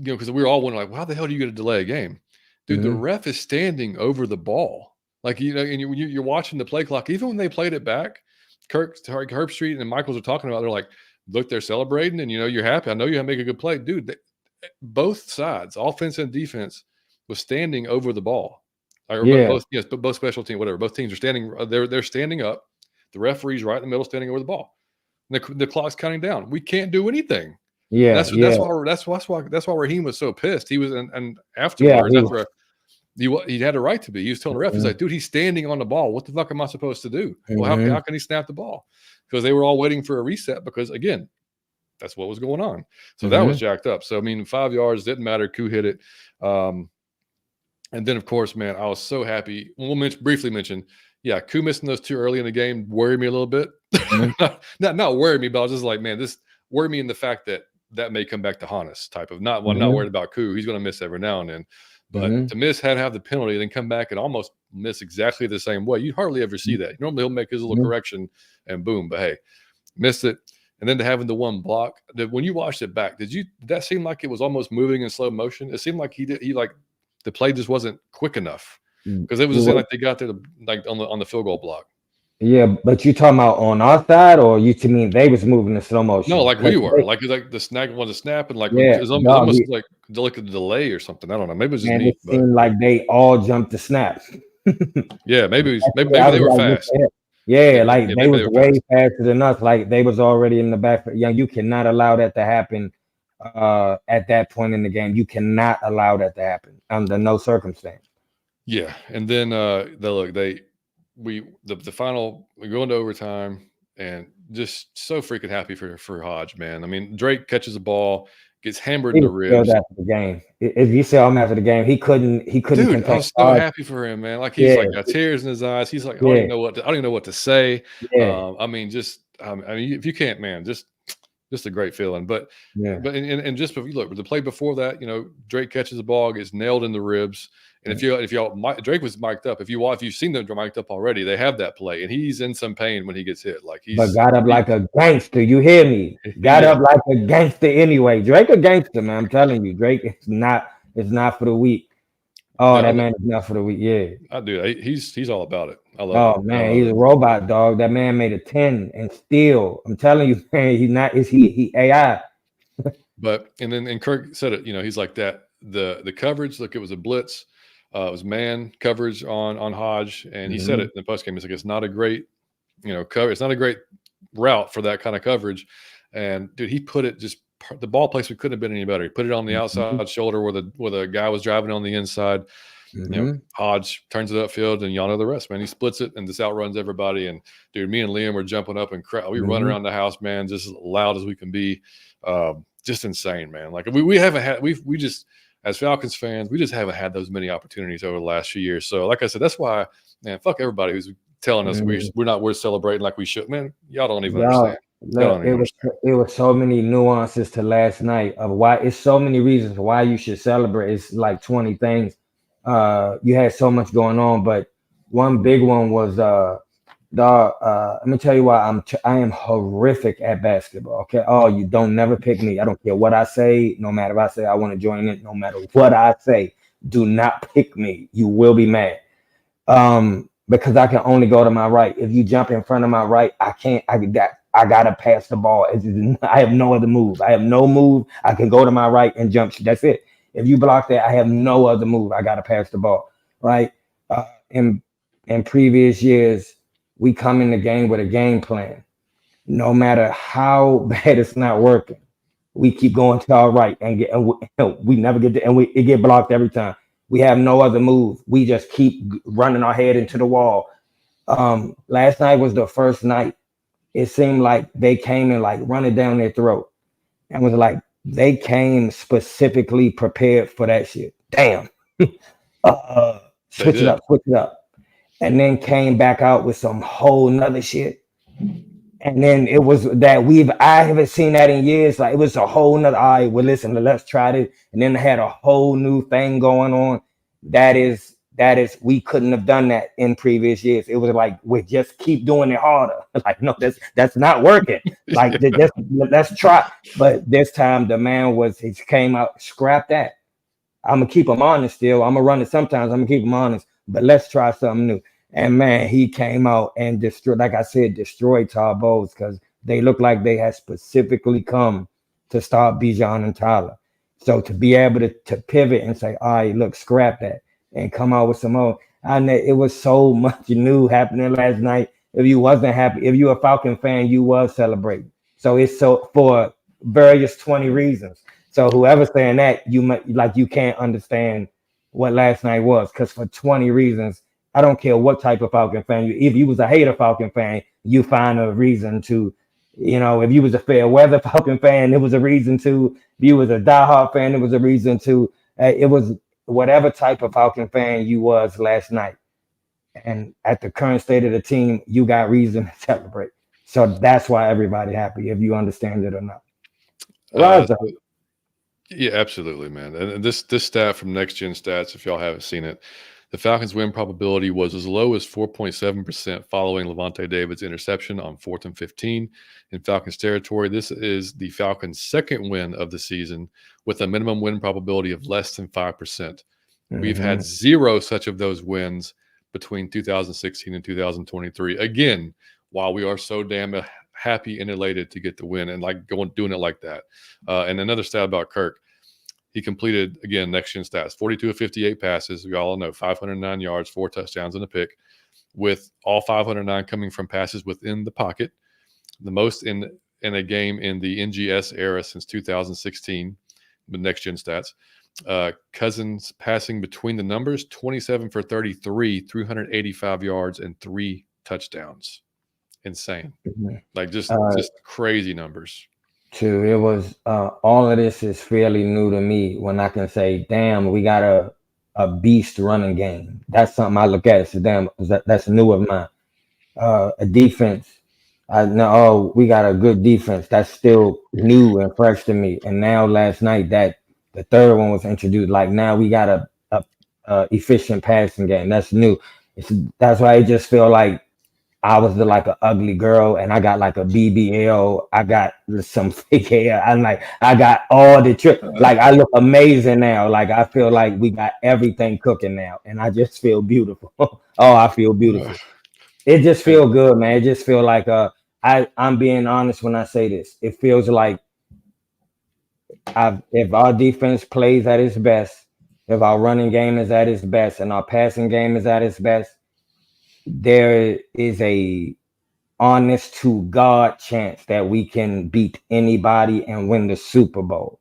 Because we were all wondering, like, how the hell do you get a delay a game? Dude, the ref is standing over the ball. Like, and you're watching the play clock. Even when they played it back, Herbstreit and Michaels are talking about, they're like, look, they're celebrating, and, you're happy. I know you make a good play. Dude, both sides, offense and defense, was standing over the ball. Both special team, whatever. Both teams are standing. They're standing up. The referee's right in the middle, standing over the ball. And the clock's counting down. We can't do anything. Yeah, that's why Raheem was so pissed. He was, and afterwards, after he had a right to be. He was telling the ref, he's like, dude, he's standing on the ball. What the fuck am I supposed to do? Well, how can he snap the ball? Because they were all waiting for a reset, because again, that's what was going on. So that was jacked up. So I mean, 5 yards didn't matter. Koo hit it, and then of course, man, I was so happy. We'll briefly mention, Koo missing those 2 early in the game worried me a little bit. not worried me, but I was just like, man, this worried me in the fact that may come back to haunt us, type of not worried about Koo. He's going to miss every now and then, but to miss, had to have the penalty, then come back and almost miss exactly the same way. You hardly ever see that. Normally he'll make his little correction and boom, but hey, missed it. And then to having the one block, when you watched it back, did that seem like it was almost moving in slow motion? It seemed like the play just wasn't quick enough, because it was just like they got there like on the field goal block. Yeah, but you talking about on our side, or you to mean they was moving in slow motion? No, like we were. Like the snap was a snap, and like it was almost like a delay or something. I don't know. Maybe it was just neat. It seemed like they all jumped the snaps. Yeah, maybe they were fast. Yeah, like they was way faster than us. Like they was already in the back. You cannot allow that to happen at that point in the game. You cannot allow that to happen under no circumstance. Yeah, and then the final, we go into overtime, and just so freaking happy for Hodge, man. I mean, Drake catches the ball, gets hammered in the ribs. After the game, if you saw him after the game, he couldn't. Dude, I was so happy for him, man. Like he's like got tears in his eyes. He's like, I don't even know what to say. Yeah. I mean, if you can't, man, just a great feeling. But just if you look, the play before that, Drake catches the ball, gets nailed in the ribs, And if y'all Drake was mic'd up. If you've seen them mic'd up already, they have that play, and he's in some pain when he gets hit. Like but got up like a gangster. You hear me? Got up like a gangster anyway. Drake a gangster, man. I'm telling you, Drake is not. It's not for the weak. Oh, that man is not for the weak. Yeah, I do. He's all about it. I love it. Oh man, he's a robot, dog. That man made a 10 and still. I'm telling you, man, he's not. Is he AI? But and Kirk said it. He's like that. The coverage. Look, it was a blitz. It was man coverage on Hodge, and he said it in the post game. He's like, it's not a great, cover. It's not a great route for that kind of coverage. And dude, he put it the ball placement couldn't have been any better. He put it on the outside shoulder where the guy was driving on the inside. Hodge turns it upfield, and y'all know the rest, man. He splits it and just outruns everybody. And dude, me and Liam were jumping up and we run around the house, man, just as loud as we can be. Just insane, man. Like we haven't had we just. As Falcons fans, we just haven't had those many opportunities over the last few years. So, like I said, that's why, man, fuck everybody who's telling us we're celebrating like we should. Man, y'all don't even understand. It was so many nuances to last night of why it's so many reasons why you should celebrate. It's like 20 things. You had so much going on, but one big one was let me tell you why I am horrific at basketball. Okay. Oh, you don't never pick me. I don't care what I say. No matter if I say I want to join it, no matter what I say, do not pick me. You will be mad. Because I can only go to my right. If you jump in front of my right, I can't. I gotta pass the ball. I have no other move. I have no move. I can go to my right and jump. That's it. If you block that, I have no other move. I gotta pass the ball. Right. In previous years, we come in the game with a game plan. No matter how bad it's not working, we keep going to our right and we never get to, and it get blocked every time. We have no other move. We just keep running our head into the wall. Last night was the first night. It seemed like they came and like running down their throat, and was like they came specifically prepared for that shit. Damn. Switch it up. And then came back out with some whole nother shit. And then it was that I haven't seen that in years. Like it was a whole nother, all right, well, listen, let's try this. And then they had a whole new thing going on. That is, we couldn't have done that in previous years. It was like, we just keep doing it harder. Like, no, that's not working. Like, let's try. But this time the man he came out, scrap that. I'm going to keep him honest still. I'm going to run it sometimes. I'm going to keep him honest. But let's try something new. And man, he came out and destroyed Tarbo's because they look like they had specifically come to stop Bijan and Tyler. So to be able to pivot and say, all right, look, scrap that and come out with some more. It was so much new happening last night. If you wasn't happy, if you a Falcon fan, you was celebrating. So it's so for various 20 reasons. So whoever's saying that, you can't understand what last night was, because for 20 reasons, I don't care what type of Falcon fan if you was a hater Falcon fan, you find a reason to, if you was a fair weather Falcon fan, it was a reason to. If you was a diehard fan, it was a reason to. It was whatever type of Falcon fan you was last night. And at the current state of the team, you got reason to celebrate. So that's why everybody happy, if you understand it or not. Yeah, absolutely, man. And this stat from Next Gen Stats, if y'all haven't seen it, the Falcons' win probability was as low as 4.7% following Levante David's interception on 4th and 15 in Falcons territory. This is the Falcons' second win of the season with a minimum win probability of less than 5%. We've had zero such of those wins between 2016 and 2023. Again, while we are so damn happy and elated to get the win and like doing it like that. And another stat about Kirk, he completed, again, Next Gen Stats, 42 of 58 passes. We all know 509 yards, 4 touchdowns and a pick, with all 509 coming from passes within the pocket, the most in a game in the NGS era since 2016 with Next Gen Stats. Cousins passing between the numbers, 27 for 33, 385 yards and 3 touchdowns. Insane. Like just crazy numbers. True. It was all of this is fairly new to me when I can say, damn, we got a beast running game. That's something I look at. That's new of mine. A defense. I know we got a good defense. That's still new and fresh to me. And now last night that the third one was introduced. Like now we got efficient passing game. That's new. That's why I just feel like I was like an ugly girl, and I got like a BBL. I got some fake hair. I got all the trick. Like I look amazing now. Like I feel like we got everything cooking now, and I just feel beautiful. Oh, I feel beautiful. It just And feel good, man. It just feel like I'm being honest when I say this. It feels like if our defense plays at its best, if our running game is at its best, and our passing game is at its best, there is a honest to God chance that we can beat anybody and win the Super Bowl.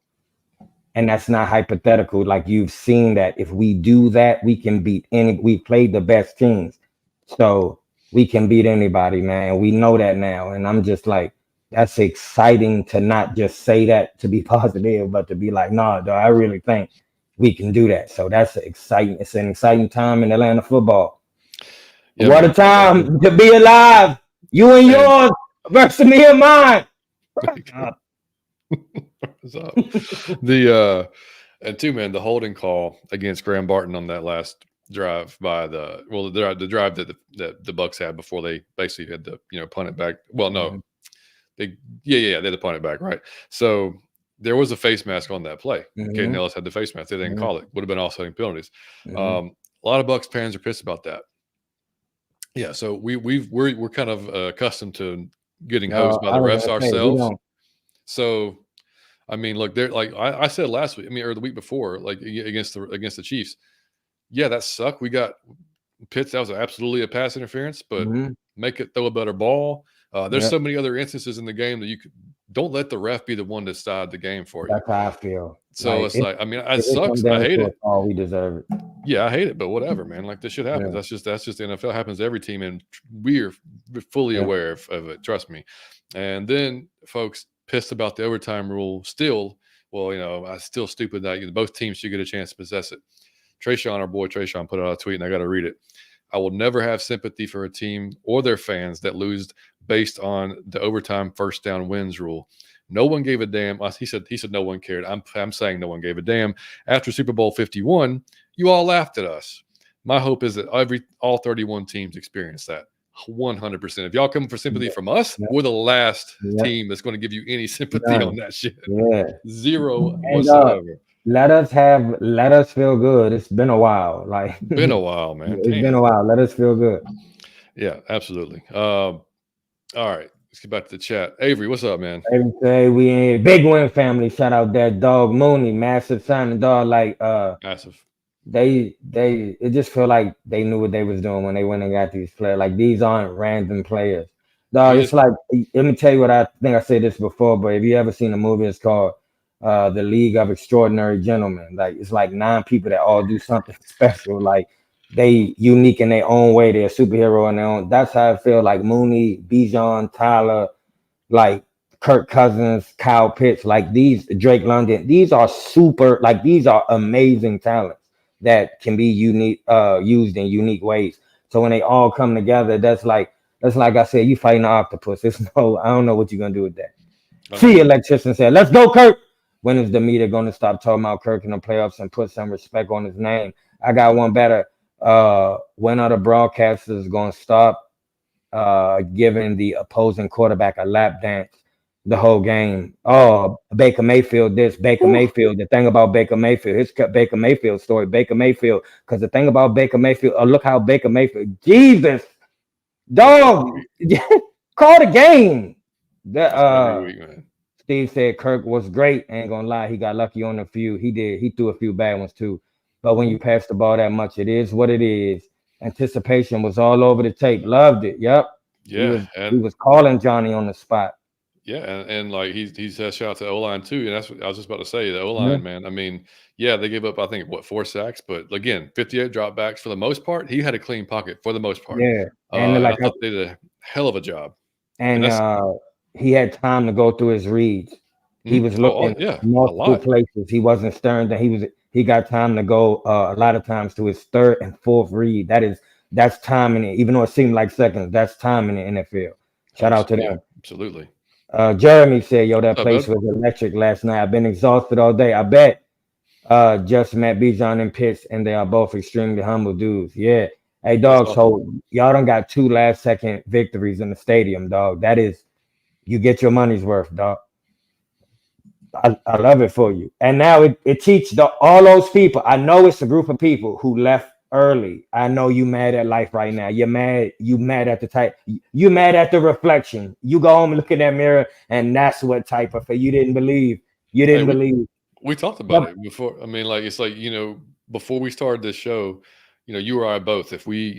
And that's not hypothetical. Like you've seen that if we do that, we can beat any. We played the best teams, so we can beat anybody, man. We know that now, and I'm just like, that's exciting to not just say that to be positive, but to be like, no, nah, I really think we can do that. So that's exciting. It's an exciting time in Atlanta football. yeah, What man. a time to be alive. You and yours versus me and mine. So, the and two, man, the holding call against Graham Barton on that last drive by the drive that the Bucs had before they basically had to punt it back. Well, no, they had to punt it back, right? So there was a face mask on that play. Caden Ellis had the face mask. They didn't call it. Would have been offsetting penalties. A lot of Bucs fans are pissed about that. Yeah, so we're kind of accustomed to getting hosed by the refs ourselves. So, I mean, look, they're like I said last week. I mean, or the week before, like against the Chiefs. Yeah, that sucked. We got Pitts. That was absolutely a pass interference, but make it throw a better ball. There's so many other instances in the game that don't let the ref be the one to decide the game for you. That's how I feel. So it's like, I mean, it sucks. I hate it. Oh, we deserve it. Yeah, I hate it, but whatever, man. Like this shit happens. That's just the NFL. It happens to every team, and we're fully aware of it. Trust me. And then folks pissed about the overtime rule. Still, well, I still stupid that both teams should get a chance to possess it. Trayshawn, our boy Trayshawn, put out a tweet, and I got to read it. I will never have sympathy for a team or their fans that lose based on the overtime first down wins rule. No one gave a damn. He said no one cared. I'm saying no one gave a damn. After Super Bowl 51, you all laughed at us. My hope is that all 31 teams experience that 100%. If y'all come for sympathy from us, we're the last team that's going to give you any sympathy on that shit. Yeah. Zero whatsoever. Let us feel good. It's been a while. Like been a while, man. It's been a while. Let us feel good. Yeah, absolutely. All right. Let's get back to the chat. Avery, what's up, man? Avery say we in big win family. Shout out that dog Mooney, massive signing dog. Like massive. It just feel like they knew what they was doing when they went and got these players. Like these aren't random players. Dog, it's like, let me tell you what I think I said this before, but if you ever seen a movie, it's called The League of Extraordinary Gentlemen. Like it's like 9 people that all do something special. Like they unique in their own way. They're a superhero in their own. That's how I feel. Like Mooney, Bijan, Tyler, like Kirk Cousins, Kyle Pitts, like these, Drake London. These are these are amazing talents that can be unique, used in unique ways. So when they all come together, that's like I said, you fighting an octopus. I don't know what you're gonna do with that. See, electrician said, "Let's go, Kirk." When is the media going to stop talking about Kirk in the playoffs and put some respect on his name? I got one better. When are the broadcasters going to stop giving the opposing quarterback a lap dance the whole game? Oh, Baker Mayfield this, Baker Mayfield. The thing about Baker Mayfield, his Baker Mayfield story, BakerMayfield. Because the thing about Baker Mayfield, look how Baker Mayfield, Jesus, dog, call the game. Steve said Kirk was great. Ain't gonna lie, he got lucky on a few. He did. He threw a few bad ones too. But when you pass the ball that much, it is what it is. Anticipation was all over the tape. Loved it. Yep. Yeah. He was calling Johnny on the spot. Yeah, and like he says shout out to O-line too. And that's what I was just about to say. The O-line, man. I mean, yeah, they gave up, I think, 4 sacks, but again, 58 dropbacks for the most part. He had a clean pocket for the most part. Yeah. And I thought they did a hell of a job. And he had time to go through his reads. He was looking multiple places. He wasn't stern. He got time to go a lot of times to his 3rd and 4th read. That's time in it. Even though it seemed like seconds, that's time in the NFL. Shout out to them. Absolutely. Jeremy said, "Yo, that place was electric last night. I've been exhausted all day. I bet Just met Bijan and Pitts, and they are both extremely humble dudes. Yeah. Hey, That's dog. awesome. So y'all done got 2 last-second victories in the stadium, dog. That is, you get your money's worth, dog. I love it for you. And now it teaches all those people. I know it's a group of people who left early. I know you mad at life right now. You're mad. You mad at the type. You mad at the reflection. You go home and look in that mirror, and that's what type of. You didn't believe. You Hey, didn't believe. we talked about Yep. it before. I mean, like it's like before we started this show, you or I both. If we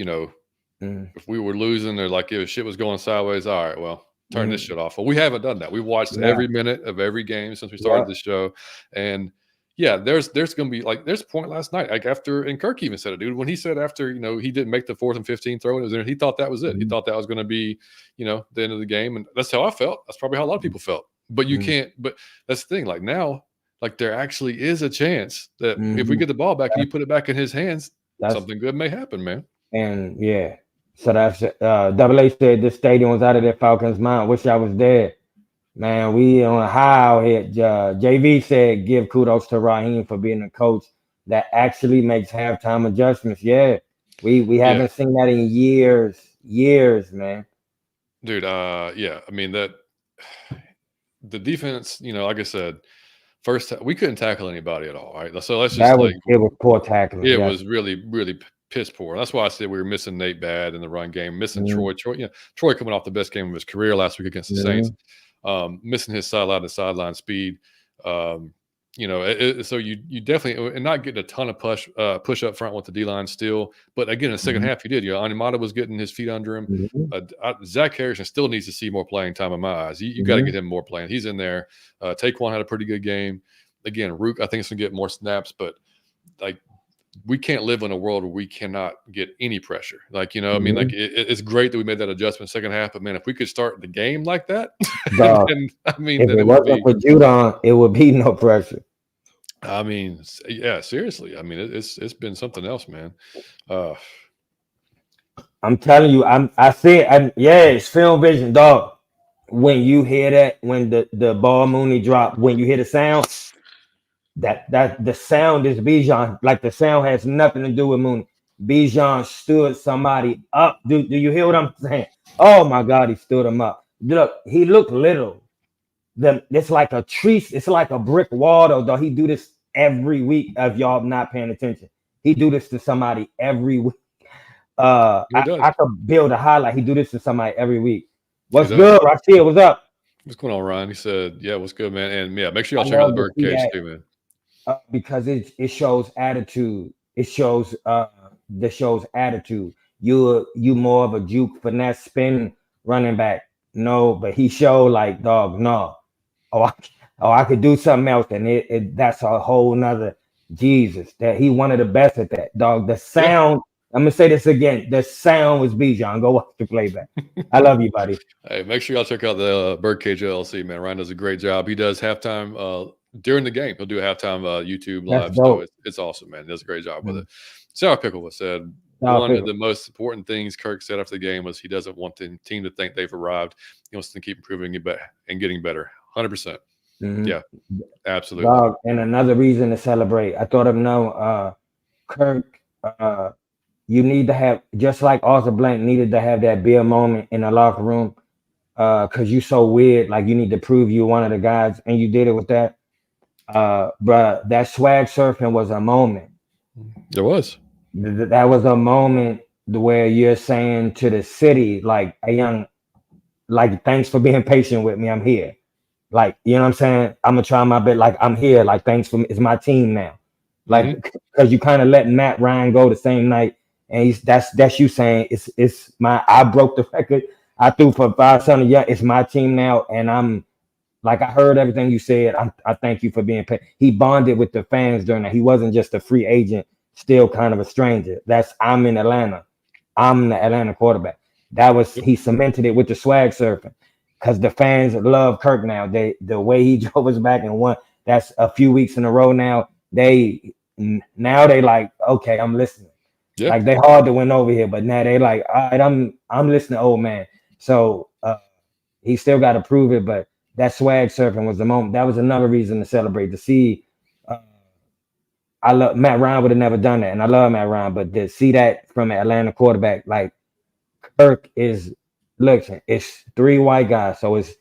Mhm, if we were losing or like if shit was going sideways, all right, well, turn this mhm. shit off. Well, we haven't done that. We've watched Yeah. every minute of every game since we started Yep. this show, and yeah, there's gonna be like there's a point last night, like after, and Kirk even said it, dude, when he said after he didn't make the 4th and 15 throw, and it was there, he thought that was it. He Mhm, thought that was gonna be the end of the game, and that's how I felt. That's probably how a lot of people felt. But you mhm, can't. But that's the thing. Like now, like there actually is a chance that if we mhm. get the ball back and you put it back in his hands, That's something good may happen, man. and yeah. So that's Double A said this stadium was out of their Falcons' mind. Wish I was there. Man, we on a high out here. JV said, give kudos to Raheem for being a coach that actually makes halftime adjustments. Yeah, we Yeah, haven't seen that in years, man. dude. Yeah. I mean that the defense. Like I said, we couldn't tackle anybody at all. Right. So let's just That was like it was poor tackling. it Yes. was really really piss poor. That's why I said we were missing Nate Bad in the run game, missing Mhm, Troy. Troy coming off the best game of his career last week against the Saints, mhm, missing his sideline to sideline speed. Um, so you definitely and not getting a ton of push up front with the D line still. But again, in the second mhm, half, you did. Animata was getting his feet under him. mhm, Zach Harrison still needs to see more playing time in my eyes. You got to mhm. get him more playing. He's in there. Taquan had a pretty good game. Again, Rook, I think it's gonna get more snaps, but like we can't live in a world where we cannot get any pressure. Like, I mean, like Mhm. it's great that we made that adjustment second half, but man, if we could start the game like that, Dog, then I mean, if then it it would wasn't be. for Judon, it would be no pressure. I mean, yeah, seriously. I mean, it's been something else, man. Uh, I'm telling you, I see it, and yeah, it's film vision, dog. When you hear that, when the ball Mooney drop, when you hear the sound, that the sound is Bijan. Like the sound has nothing to do with Mooney. Bijan stood somebody up. Do you hear what I'm saying? Oh my God, he stood him up. Look, he looked little. It's like a tree. It's like a brick wall, though. He do this every week. If y'all not paying attention, he do this to somebody every week. he does. I could build a highlight. He do this to somebody every week. He What's does. good, Rashid? What's up? What's going on, Ryan? He said, "Yeah, what's good, man?" And yeah, make sure I y'all check out the love to bird see cage that too, man. because it shows attitude. It shows the show's attitude. You more of a juke finesse spin running back. No, but he showed like dog. No, oh I, I could do something else, and that's a whole nother Jesus. That he one of the best at that dog. The Yeah. sound. I'm gonna say this again. The sound was Bijan. Go watch the playback. I love you, buddy. Hey, make sure y'all check out the Birdcage LLC, man. Ryan does a great job. He does halftime during the game. He'll do a halftime YouTube That's live. So dope. it's awesome, man. He does a great job with Mm. it. Sour Pickle was said Nah, one of pickle. the most important things Kirk said after the game was he doesn't want the team to think they've arrived. He wants to keep improving and getting better. 100%. Mhm. Yeah, absolutely. Dog, and another reason to celebrate. I thought of no Kirk. You need to have just like Arthur Blank needed to have that beer moment in the locker room. Cause you so weird. Like you need to prove you're one of the guys, and you did it with that. Bruh, that swag surfing was a moment. There was. That was a moment where you're saying to the city, like, hey, young, like, thanks for being patient with me. I'm here. Like, you know what I'm saying? I'm gonna try my best. Like, I'm here. Like, thanks for me. It's my team now. Hmm. Like, because you kind of let Matt Ryan go the same night, and that's you saying it's my. I broke the record. I threw for 500. Yeah, it's my team now, and I'm like I heard everything you said. I thank you for being paid. He bonded with the fans during that. He wasn't just a free agent, still kind of a stranger. That's I'm in Atlanta. I'm the Atlanta quarterback. That was Yep. he cemented it with the swag surfing because the fans love Kirk now. The way he drove us back and won. That's a few weeks in a row now. Now they like okay, I'm listening. Yeah. Like they hard to win over here, but now they like all right, I'm listening, old man. So he still got to prove it, but that swag surfing was the moment. That was another reason to celebrate to see uh, I love Matt Ryan would have never done that, and I love Matt Ryan, but to see that from an Atlanta quarterback, like Kirk is, look, it's three white guys, so it's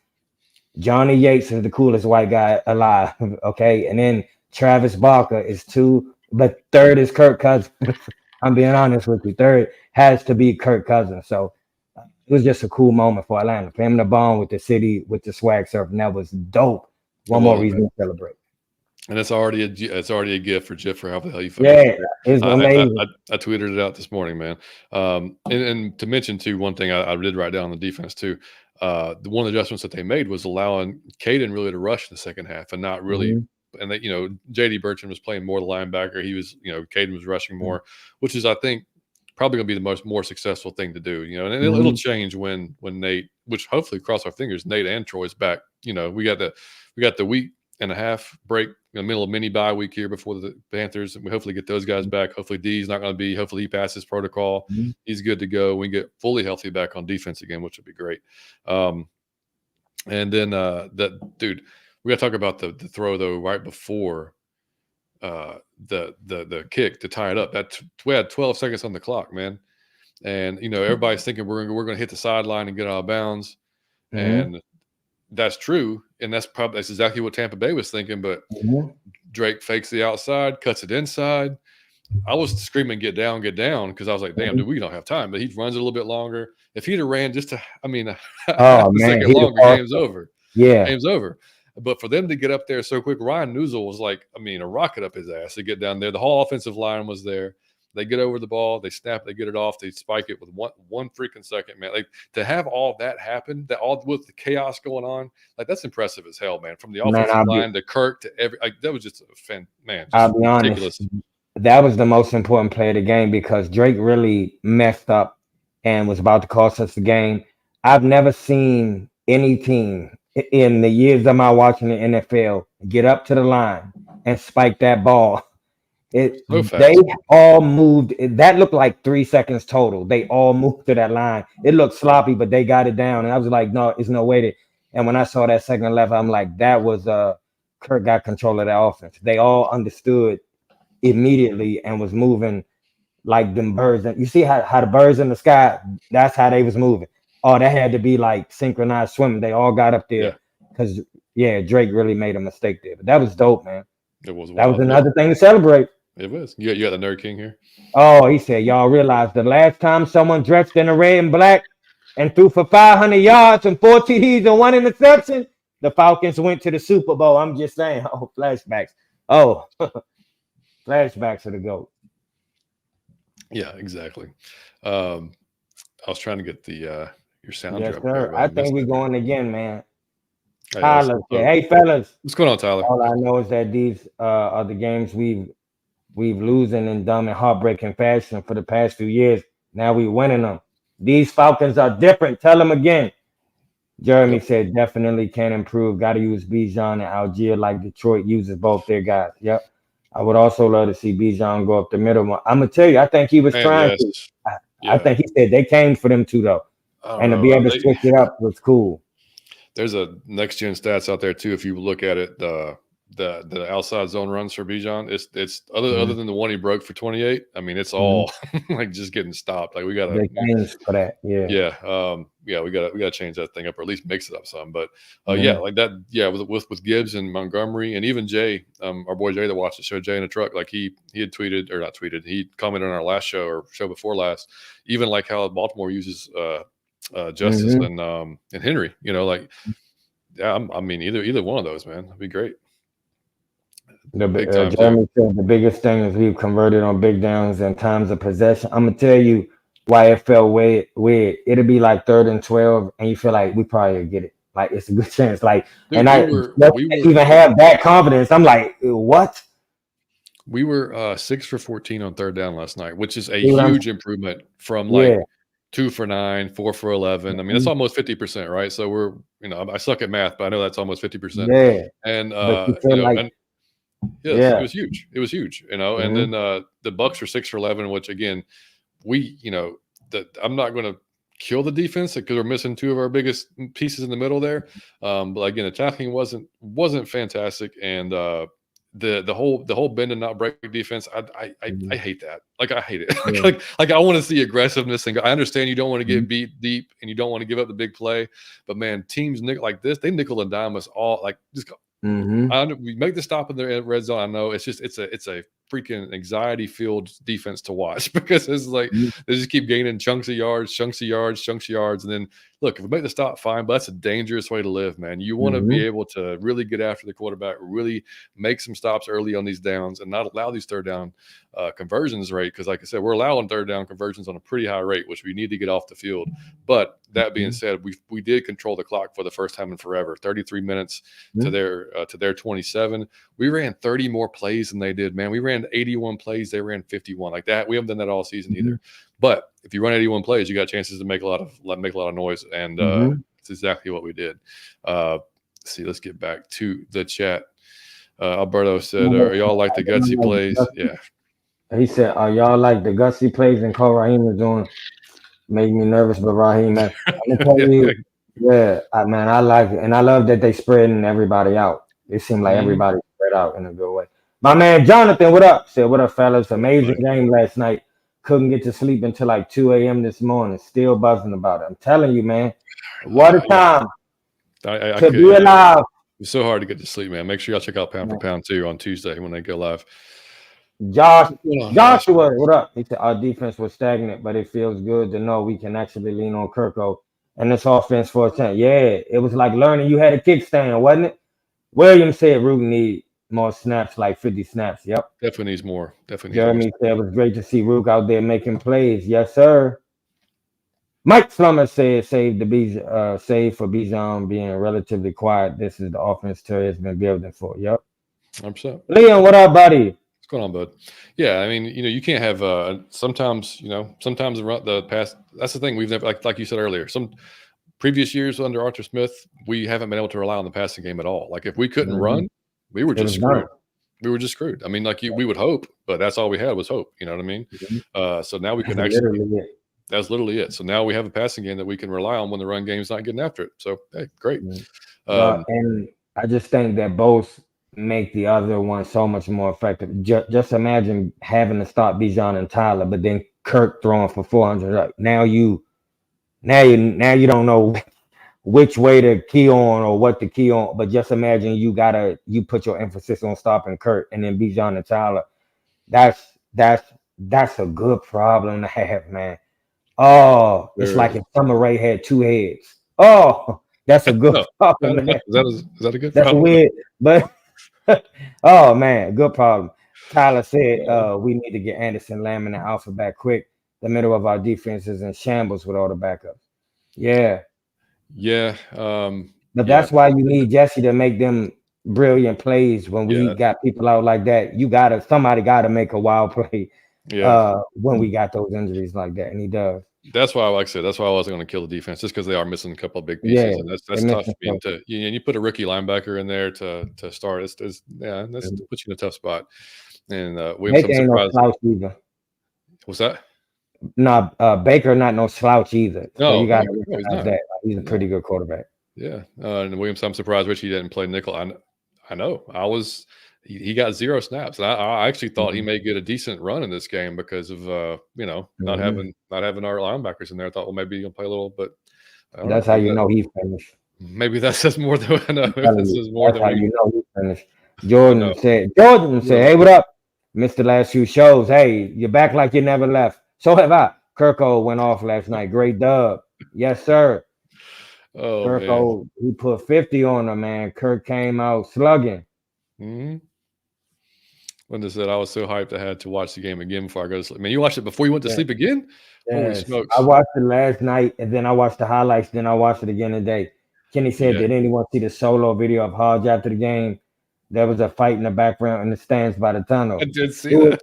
Johnny Yates is the coolest white guy alive, okay, and then Travis Barker is two, but third is Kirk Cousins. I'm being honest with you, third has to be Kirk Cousins. So it was just a cool moment for Atlanta, for him to bond with the city with the swag surf, and that was dope. It One more was, reason man. to celebrate. And it's already a gift for Jeff for how the hell you feel. Yeah, it's I, I, amazing. I tweeted it out this morning, man. And to mention too, one thing I did write down on the defense too. One of the adjustments that they made was allowing Caden really to rush in the second half and not really. Mhm. And that, JD Bertrand was playing more the linebacker. He was, Caden was rushing more, which is, I think, probably going to be the more successful thing to do. And it'll change when Nate, which hopefully cross our fingers, Nate and Troy's back. We got the week and a half break in the middle of mini bye week here before the Panthers, and we hopefully get those guys back. Hopefully D's not going to be. Hopefully he passes protocol. He's good to go. We get fully healthy back on defense again, which would be great. And then that dude, we got to talk about the throw though right before the kick to tie it up. We had 12 seconds on the clock, man, and everybody's thinking we're going to hit the sideline and get out of bounds, and that's true, and that's exactly what Tampa Bay was thinking. But Drake fakes the outside, cuts it inside. I was screaming, get down," because I was like, damn, dude, we don't have time. But he runs it a little bit longer. If he'd have ran just half a second longer, game's over. Yeah. Game's over. But for them to get up there so quick, Ryan Newsel was like, a rocket up his ass to get down there. The whole offensive line was there. They get over the ball, they snap, they get it off, they spike it with one freaking second, man. Like, to have all that happen, that all with the chaos going on, like, that's impressive as hell, man. From the offensive line to Kirk to that was just a fan, man. Just I'll be ridiculous. honest, that was the most important play of the game because Drake really messed up and was about to cost us the game. I've never seen any team in the years of my watching the NFL get up to the line and spike that ball. They all moved. That looked like 3 seconds total. They all moved to that line. It looked sloppy, but they got it down. And I was like, no, it's no way to. And when I saw that second left, I'm like, that was Kirk got control of that offense. They all understood immediately and was moving like them birds. You see how the birds in the sky, that's how they was moving. Oh, that had to be like synchronized swimming. They all got up there because Drake really made a mistake there. But that was dope, man. It was. That was another thing to celebrate. It was. You got the Nerd King here. Oh, he said, y'all realize the last time someone dressed in the red and black and threw for 500 yards and 4 TDs and 1 interception, the Falcons went to the Super Bowl. I'm just saying. Oh, flashbacks. Oh, flashbacks of the GOAT. Yeah, exactly. I was trying to get your sound. Yes, sir. I think we're going again, man. Hey, Tyler, hey, fellas. What's going on, Tyler? All I know is that these are the games we've losing in dumb and heartbreaking fashion for the past few years. Now we winning them. These Falcons are different. Tell them again. Jeremy said definitely can improve. Got to use Bijan and Algier like Detroit uses both their guys. Yep. I would also love to see Bijan go up the middle. I'm gonna tell you, I think he was trying to. I think he said they came for them too, though. And to be able to switch it up was cool. There's a next gen stats out there too. If you look at it, the outside zone runs for Bijan, it's other than the one he broke for 28. I mean, it's all like just getting stopped. Like, we got to change for that. We got to change that thing up, or at least mix it up some. But like that. Yeah, with Gibbs and Montgomery, and even Jay, our boy Jay that watched the show, Jay in the truck, like he had tweeted, or not tweeted, he commented on our last show or show before last, even like how Baltimore uses Justice and Henry. I mean, either one of those, man, that'd be great. Jeremy said the biggest thing is we've converted on big downs and times of possession. I'm gonna tell you why it felt weird. It'll be like 3rd and 12, and you feel like we probably get it. Like, it's a good chance. Like, dude, and I even have that confidence. I'm like, what? We were 6 for 14 on 3rd down last night, which is a huge improvement from like 2 for 9, 4 for 11. I mean, that's almost 50%, right? So we're, I suck at math, but I know that's almost 50%. Yeah. And it was huge. It was huge, and then the Bucs were 6 for 11, which again, I'm not going to kill the defense because we're missing 2 of our biggest pieces in the middle there. But again, attacking wasn't fantastic, and the whole bend and not break defense. I Mhm. hate that. Like I hate it. Yeah. like I want to see aggressiveness and go, I understand you don't want to Mhm. get beat deep and you don't want to give up the big play, but man, teams like this, they nickel and dime us all. Like just go. Mhm. We make the stop in the red zone. I know it's a freaking anxiety filled defense to watch because it's like Mhm. they just keep gaining chunks of yards, chunks of yards, chunks of yards, and then look, if we make the stop, fine, but that's a dangerous way to live, man. You want to be Mhm. able to really get after the quarterback, really make some stops early on these downs, and not allow these third down conversions rate. Because, like I said, we're allowing third down conversions on a pretty high rate, which we need to get off the field. But that being Mhm. said, we did control the clock for the first time in forever. 33 minutes to Mhm. their 27. We ran 30 more plays than they did, man. We ran 81 plays. They ran 51. Like that. We haven't done that all season Mhm. either. But if you run 81 plays, you got chances to make a lot of noise, and Mhm. it's exactly what we did. See, let's get back to the chat. Alberto said, "Are y'all like the gutsy plays?" Yeah, He said, "Are y'all like the gutsy plays and Cole Raheem is doing? Make me nervous, but Raheem, man, I'm gonna tell yeah. you, yeah, man, I like it, and I love that they spreading everybody out. It seemed like Mhm. everybody spread out in a good way. My man Jonathan, what up? Said, what up, fellas? What's up, Amazing buddy? game last night. Couldn't get to sleep until like 2 a.m. this morning. Still buzzing about it. I'm telling you, man, what a Yeah, time I to could. be alive." It's so hard to get to sleep, man. Make sure y'all check out Pound for Pound too on Tuesday when they go live. Josh, What's going on, Josh? Joshua, what up? He said our defense was stagnant, but it feels good to know we can actually lean on Kirko and this offense for a chance. Yeah, it was like learning you had a kickstand, wasn't it? Williams said Root need more snaps, like 50 snaps. Yep. Definitely needs more. Definitely needs more. Jeremy said it was great to see Rook out there making plays. Yes, sir. Mike Flummer said save for Bijan being relatively quiet. This is the offense Terry has been building for. Yep. 100%. Leon, what up, buddy? What's going on, bud? Yeah, I mean, you can't have sometimes, sometimes the pass. That's the thing we've never like you said earlier. Some previous years under Arthur Smith, we haven't been able to rely on the passing game at all. Like if we couldn't Mhm. run, we were It just was done. screwed. We were just screwed. I mean, like we would hope, but that's all we had was hope. You know what I mean? Mhm. So now we That's can actually. literally it. That's literally it. So now we have a passing game that we can rely on when the run game's not getting after it. So hey, great. Mhm. Um, And I just think that both make the other one so much more effective. Just imagine having to stop Bijan and Tyler, but then Kirk throwing for 400. Now you don't know which way to key on or what to key on. But just imagine you put your emphasis on stopping Kirk and then Bijan and Tyler. That's a good problem to have, man. Oh, it's like there- if Summer Rae had two heads. Oh, that's a good no, I problem, don't know. man. Is that a good That's problem? weird, but oh man, good problem. Tyler said No. we need to get Anderson, Lamb, and Alpha back quick. The middle of our defense is in shambles with all the backups. Yeah, Yeah. but Yeah. that's why you need Jesse to make them brilliant plays. When we Yeah. got people out like that, somebody gotta make a wild play. Yeah. When we got those injuries like that, and he does. That's why, like I said, that's why I wasn't going to kill the defense, just because they are missing a couple of big Yeah, pieces, and they that's tough. missing I mean, you put a rookie linebacker in there to start. Yeah, that's stuff. puts you in a tough spot. And Williams, I'm Baker ain't no surprised. slouch either. What's that? No, Baker not no slouch either. So you No, got no, to no, he's recognize not. that. He's a No. pretty good quarterback. Yeah, and Williams, I'm surprised Richie didn't play nickel. I know. He got 0 snaps, and I actually thought he Mhm. may get a decent run in this game because of not Mhm. having our linebackers in there. I thought, well, maybe he'll play a little, but I don't know. That's how you know he finished. Maybe that says more than I know. I'm Maybe telling that you, says more that's than how we you know he finished. know. Jordan said, Yeah. "Hey, what up? Missed the last few shows. Hey, you're back like you never left. So have I." Kirko went off last night. Great dub. Yes, sir. Oh man. Kirko, he put 50 on him, man. Kirk came out slugging. Mm-hmm. Linda said I was so hyped I had to watch the game again before I go to sleep. Man, you watched it before you went to Yeah. sleep again? Holy Yes, I smokes! watched it last night, and then I watched the highlights. Then I watched it again today. Kenny said, Yeah, "Did anyone see the solo video of Hodge after the game? There was a fight in the background in the stands by the I tunnel. did see It was, that.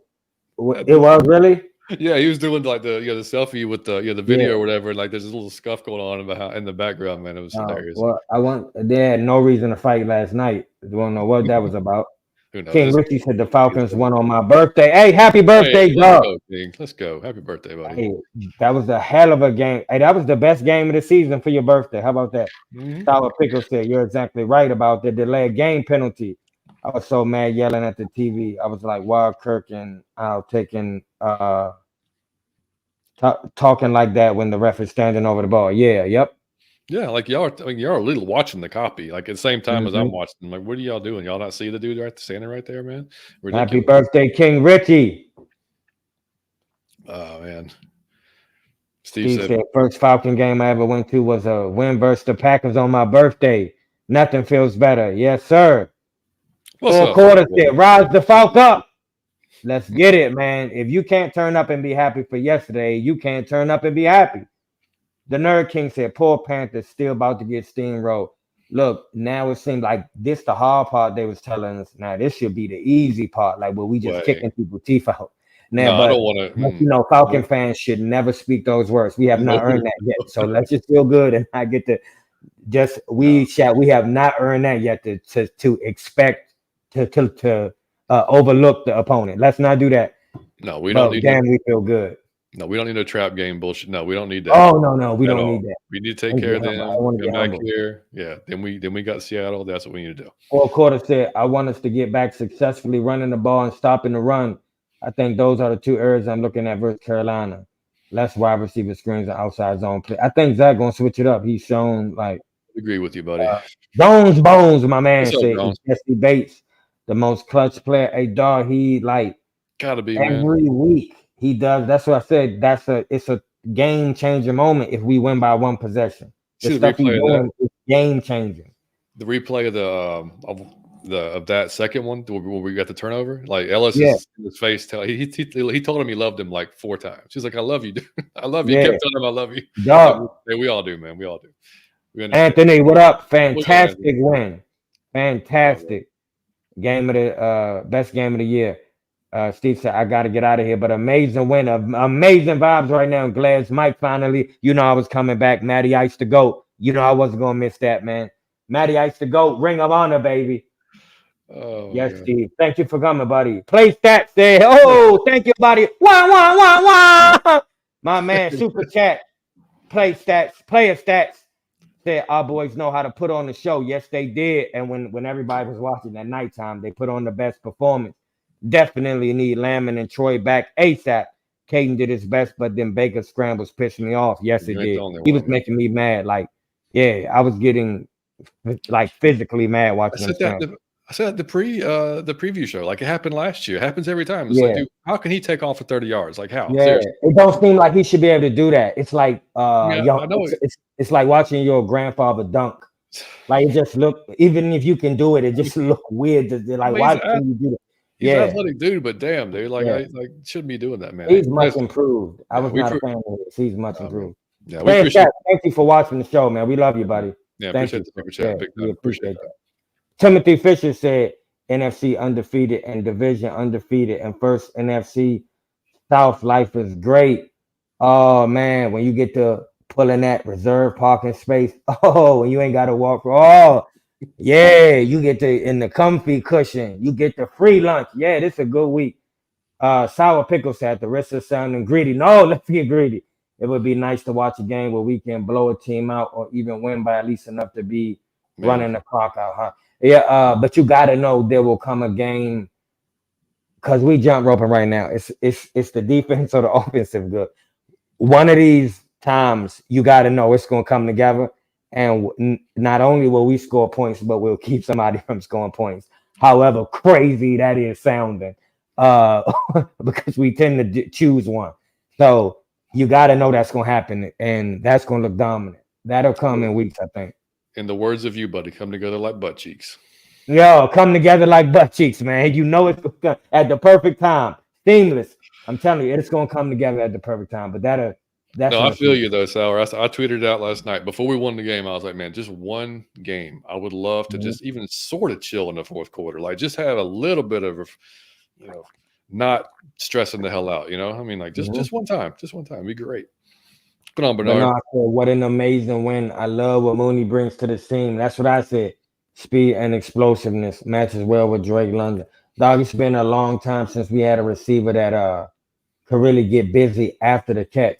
I it did was see really, that. Yeah, he was doing like the selfie with the yeah. video or whatever. And like there's a little scuff going on in the background. Man, it was hilarious. Well, they had no reason to fight last night. Don't know what that was about." Who knows? King It's Richie said the kids Falcons stuff. won on my birthday. Hey, happy Hey, birthday, let's dog! go, King. Let's go. Happy birthday, buddy. Hey, that was a hell of a game. Hey, that was the best game of the season for your birthday. How about that? Hmm. Sour Pickle said, "You're exactly right about the delayed game penalty. I was so mad yelling at the TV. I was like, "Wild Kirk and taking talking like that when the ref is standing over the ball." Yeah, yep. Yeah, like y'all are, I mean, y'all are literally watching the copy, like at the same time as I'm Hmm. watching. I'm like, what are y'all doing? Y'all not see the dude right standing right there, man? Happy Ridiculous. birthday, King Richie. Oh man. Steve Steve said, said, first Falcon game I ever went to was a win versus the Packers on my birthday. Nothing feels better. Yes, sir. "What's Full up, quarter Falcon said, rise the Falk up. Let's get it, man. If you can't turn up and be happy for yesterday, you can't turn up and be happy. The Nerd King said, poor Panthers still about to get steamrolled. Look, now it seems like this the hard part they was telling us. Now this should be the easy part, like where we just Way. kicking people's teeth out. Now, No, I don't but, want but to. you know, Falcon fans should never speak those words. We have No, not earned that yet. So let's just feel good and not get to just no, we have not earned that yet to expect to overlook the opponent. Let's not do that. no. We don't But need to. damn, we feel good. No, we don't need no trap game bullshit. No, we don't need that Oh no, we at don't all. need that. We need to take Let's care get of humble. I them. want to Come get back humble. here. Yeah. Then we got Seattle. That's what we need to do. Fourth quarter said, I want us to get back successfully running the ball and stopping the run. I think those are the two areas I'm looking at versus Carolina. Less wide receiver screens and outside zone play. I think Zach gonna switch it up. He's shown like Agree with you, buddy. Bones, my man What's up, said. Is Jones? Jesse Bates the most clutch player? A dog, he like Gotta be, man. every week he does. That's what I said. It's a game changing moment if we win by one possession. The See the stuff he's replay of that. doing is game changing. The replay of that second one where we got the turnover. Like Ellis Yeah, is in his face. He told him he loved him like 4 times. He's like, "I love you, dude. I love you." He yeah, kept telling him, "I love you." Like, dog. we all do, man. We all do. We understand. Anthony, what up? What's going on, Fantastic win. Anthony? Fantastic. Game of the best game of the year. Steve said, I gotta get out of here. But amazing win. Amazing vibes right now. Glad Mike finally, I was coming back. Matty Ice the GOAT. I wasn't gonna miss that, man. Matty Ice the GOAT. Ring of honor, baby. Oh, Yes, God. Steve. Thank you for coming, buddy. Play stats there. Oh, thank you, buddy. Wah. My man, super chat. Play stats, player stats. Said our boys know how to put on the show. Yes, they did. And when everybody was watching at nighttime, they put on the best performance. Definitely need Lamb and Troy back ASAP. Caden did his best, but then Baker's scrambles pissed me off. Yes, it You ain't the did. only He was one, man. making me mad. Like, yeah, I was getting like physically mad I watching him said that. scramble. I said the preview show. Like it happened last year. It happens every time. It's like, Yeah, dude, how can he take off for 30 yards? Like how? yeah. Seriously. It don't seem like he should be able to do that. It's like I mean, I know it. it's like watching your grandfather dunk. Like it just look, even if you can do it, it just look weird. I Like, mean, why can you do that? he's an Yeah, athletic dude, but damn, dude, like yeah. I shouldn't be doing that, man. He's much Listen, improved. I yeah, was not a fan of this. He's much improved. yeah, we Man, appreciate. thank you for watching the show, man. We love you, buddy. Yeah, Thank appreciate you. the super Yeah, chat. Big we time. Appreciate appreciate that. that. Timothy Fisher said NFC undefeated and division undefeated and first NFC South life is great. Oh man, when you get to pulling that reserve parking space, oh, when you ain't got to walk. Oh, yeah, you get to in the comfy cushion. You get the free lunch. Yeah, this is a good week. Sour Pickle said the rest of sounding greedy. No, let's get greedy. It would be nice to watch a game where we can blow a team out or even win by at least enough to be Man, running the clock out, huh? Yeah, but you gotta know there will come a game because we jump roping right now. It's the defense or the offensive good. One of these times you gotta know it's gonna come together. And not only will we score points, but we'll keep somebody from scoring points. However crazy that is sounding, uh, because we tend to choose one. So you got to know that's going to happen, and that's going to look dominant. That'll come in weeks, I think. in the words of you, buddy, come together like butt cheeks. Yo, come together like butt cheeks, man. You know it's at the perfect time, seamless. I'm telling you, it's going to come together at the perfect time. But that's No, I feel you though, Sour. I tweeted it out last night before we won the game. I was like, man, just one game. I would love to just even sort of chill in the fourth quarter, like just have a little bit of, not stressing the hell out. I mean, like just one time, be great. Put on Bernard. Bernard said, what an amazing win. I love what Mooney brings to this team. That's what I said. Speed and explosiveness matches well with Drake London. Dog, it's been a long time since we had a receiver that could really get busy after the catch.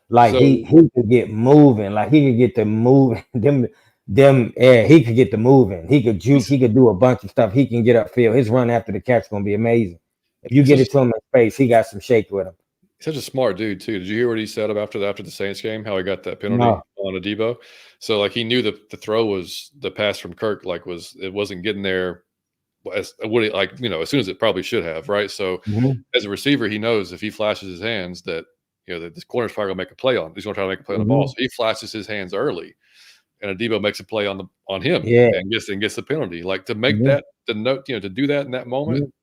Like So he could get moving. Like he could get to moving. Them he could get the moving. He could juke. He could do a bunch of stuff. He can get upfield. His run after the catch is gonna be amazing. If you get it to him in space, he got some shake with him. He's such a smart dude too. Did you hear what he said after the Saints game? How he got that penalty No. on Adebo? So like he knew that the throw was the pass from Kirk it wasn't getting there as as soon as it probably should have, right? So as a receiver, he knows if he flashes his hands that that this corner's probably gonna make a play on. He's gonna try to make a play on the ball. So he flashes his hands early, and Adebo makes a play on him, and gets the penalty. Like to make that to do that in that moment,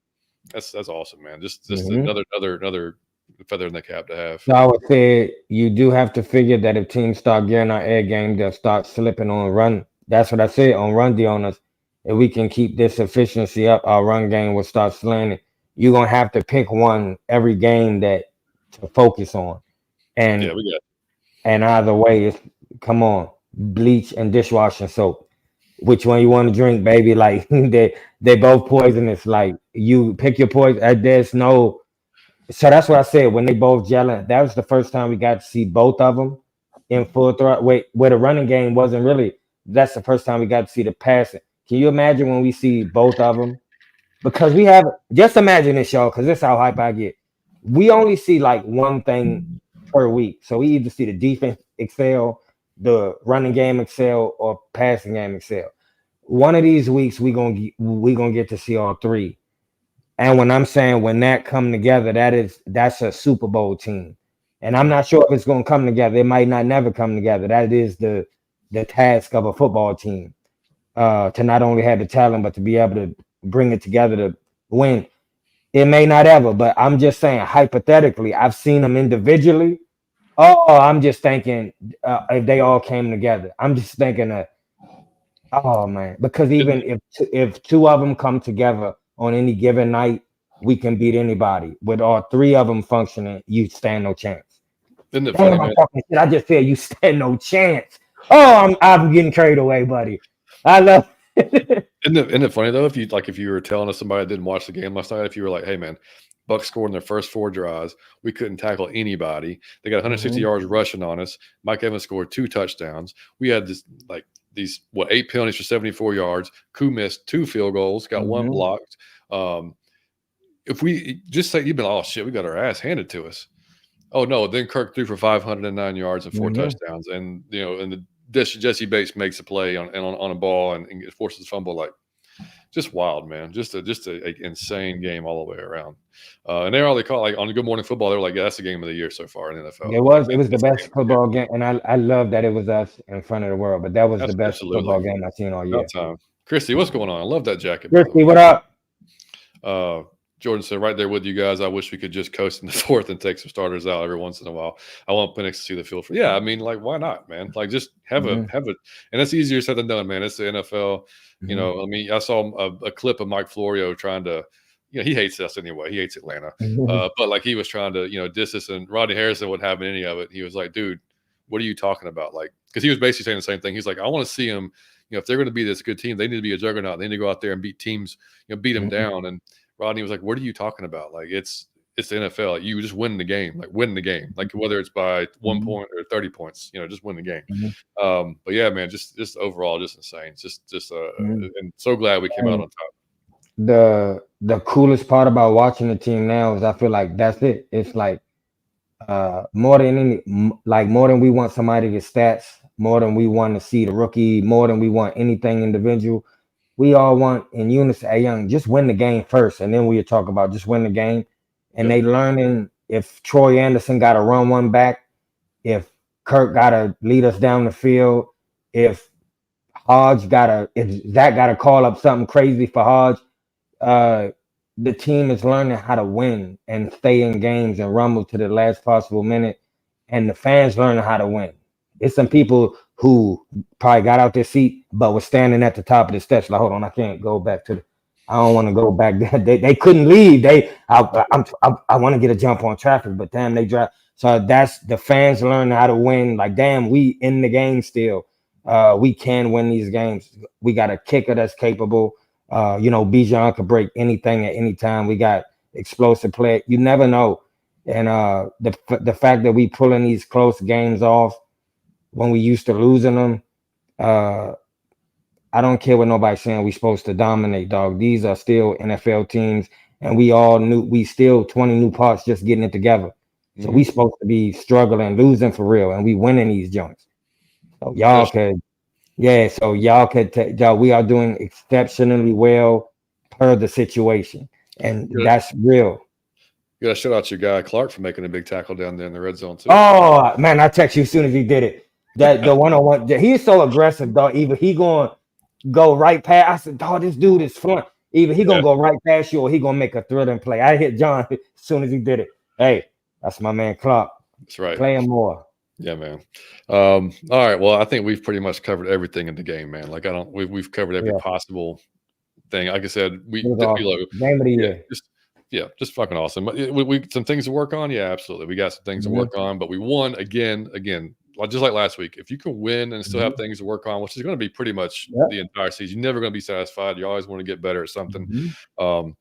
that's awesome, man. Just another feather in the cap to have. So I would say you do have to figure that if teams start getting our air game, they'll start slipping on run. That's what I said on run D on us. If we can keep this efficiency up, our run game will start slanting. You're gonna have to pick one every game that to focus on. And yeah, we got. And either way, it's come on, bleach and dishwashing soap. Which one you want to drink, baby? Like they both poisonous. Like you pick your poison. There's no. So that's what I said when they both gelling. That was the first time we got to see both of them in full throw. Where the running game wasn't really. That's the first time we got to see the passing. Can you imagine when we see both of them? Because we have just imagine this, y'all. Because this is how hype I get. We only see like one thing per week. So we either see the defense excel, the running game excel, or passing game excel. One of these weeks we gonna get to see all three. And when I'm saying when that come together, that's a Super Bowl team. And I'm not sure if it's gonna come together. It might not never come together. That is the task of a football team. To not only have the talent, but to be able to bring it together to win. It may not ever, but I'm just saying hypothetically, I've seen them individually. Oh, I'm just thinking if they all came together. I'm just thinking oh man, because even if two of them come together on any given night, we can beat anybody. With all three of them functioning, you stand no chance. Isn't it funny, man? I just said you stand no chance. Oh, I'm getting carried away, buddy. I love. Isn't it funny though? If you were telling us somebody that didn't watch the game last night, if you were like, "Hey man, Bucs scored in their first 4 drives. We couldn't tackle anybody. They got 160 yards rushing on us. Mike Evans scored 2 touchdowns. We had these 8 penalties for 74 yards. Koo missed 2 field goals, got 1 blocked. If we just say you've been, oh shit, we got our ass handed to us. Oh no, then Kirk threw for 509 yards and 4 touchdowns, and Jesse Bates makes a play on a ball and forces a fumble. Like, just wild, man. Just a insane game all the way around. And they call on Good Morning Football. They were like, yeah, that's the game of the year so far in the NFL. It was the best football game, and I love that it was us in front of the world. But that was the best football game I've seen all year. Christy, what's going on? I love that jacket. Christy, what up? Jordan said, right there with you guys. I wish we could just coast in the 4th and take some starters out every once in a while. I want Penix to see the field. Yeah, I mean, like, why not, man? Like, just have a, and that's easier said than done, man. It's the NFL. You know, I mean, I saw a clip of Mike Florio trying to, he hates us anyway. He hates Atlanta. But like he was trying to, diss us, and Rodney Harrison wouldn't have any of it. He was like, dude, what are you talking about? Like, because he was basically saying the same thing. He's like, I want to see them, if they're going to be this good team, they need to be a juggernaut. They need to go out there and beat teams, beat them down. And Rodney was like, what are you talking about? Like, it's the NFL. Like, you just win the game. Like, win the game. Like, whether it's by 1 point or 30 points, just win the game. But yeah, man, just overall, just insane. Just and so glad we came out on top. The coolest part about watching the team now is I feel like that's it. It's like more than we want somebody to get stats, more than we want to see the rookie, more than we want anything individual. We all want in unison, hey, young, just win the game first, and then we'll talk about just win the game. And they learning if Troy Anderson got to run one back, if Kirk got to lead us down the field, if Zach got to call up something crazy for Hodge, the team is learning how to win and stay in games and rumble to the last possible minute, and the fans learning how to win. It's some people who probably got out their seat but was standing at the top of the steps like, hold on, I can't go back to I don't want to go back there. They couldn't leave. I want to get a jump on traffic, but damn, they drive. So that's the fans learning how to win. Like, damn, we in the game still. We can win these games. We got a kicker that's capable. Bijan could break anything at any time. We got explosive play. You never know. And the fact that we pulling these close games off when we used to losing them, I don't care what nobody's saying. We supposed to dominate, dog. These are still NFL teams, and we all knew we still 20 new parts just getting it together. So we supposed to be struggling, losing for real, and we winning these joints. So y'all Yes, could, yeah. So y'all could, y'all. We are doing exceptionally well per the situation, and you that's real. got to shout out your guy Clark for making a big tackle down there in the red zone too. Oh man, I text you as soon as he did it. That the 1-on-1, he's so aggressive, dog. Either he going go right past. I said, dog, this dude is fun. Either he Yeah, gonna go right past you or he gonna make a thrilling play. I hit John as soon as he did it. Hey, that's my man Clark. that's right. Playing more. Yeah, man. All right. Well, I think we've pretty much covered everything in the game, man. Like I don't, we've covered every Yeah, possible thing. Like I said, it was awesome. Game of the yeah, year. just fucking awesome. We some things to work on. Yeah, absolutely. We got some things to Mhm, work on, but we won again, like just like last week. If you can win and still have mhm. things to work on, which is going to be pretty much Yep. the entire season, you're never going to be satisfied. You always want to get better at something. Mhm, Um,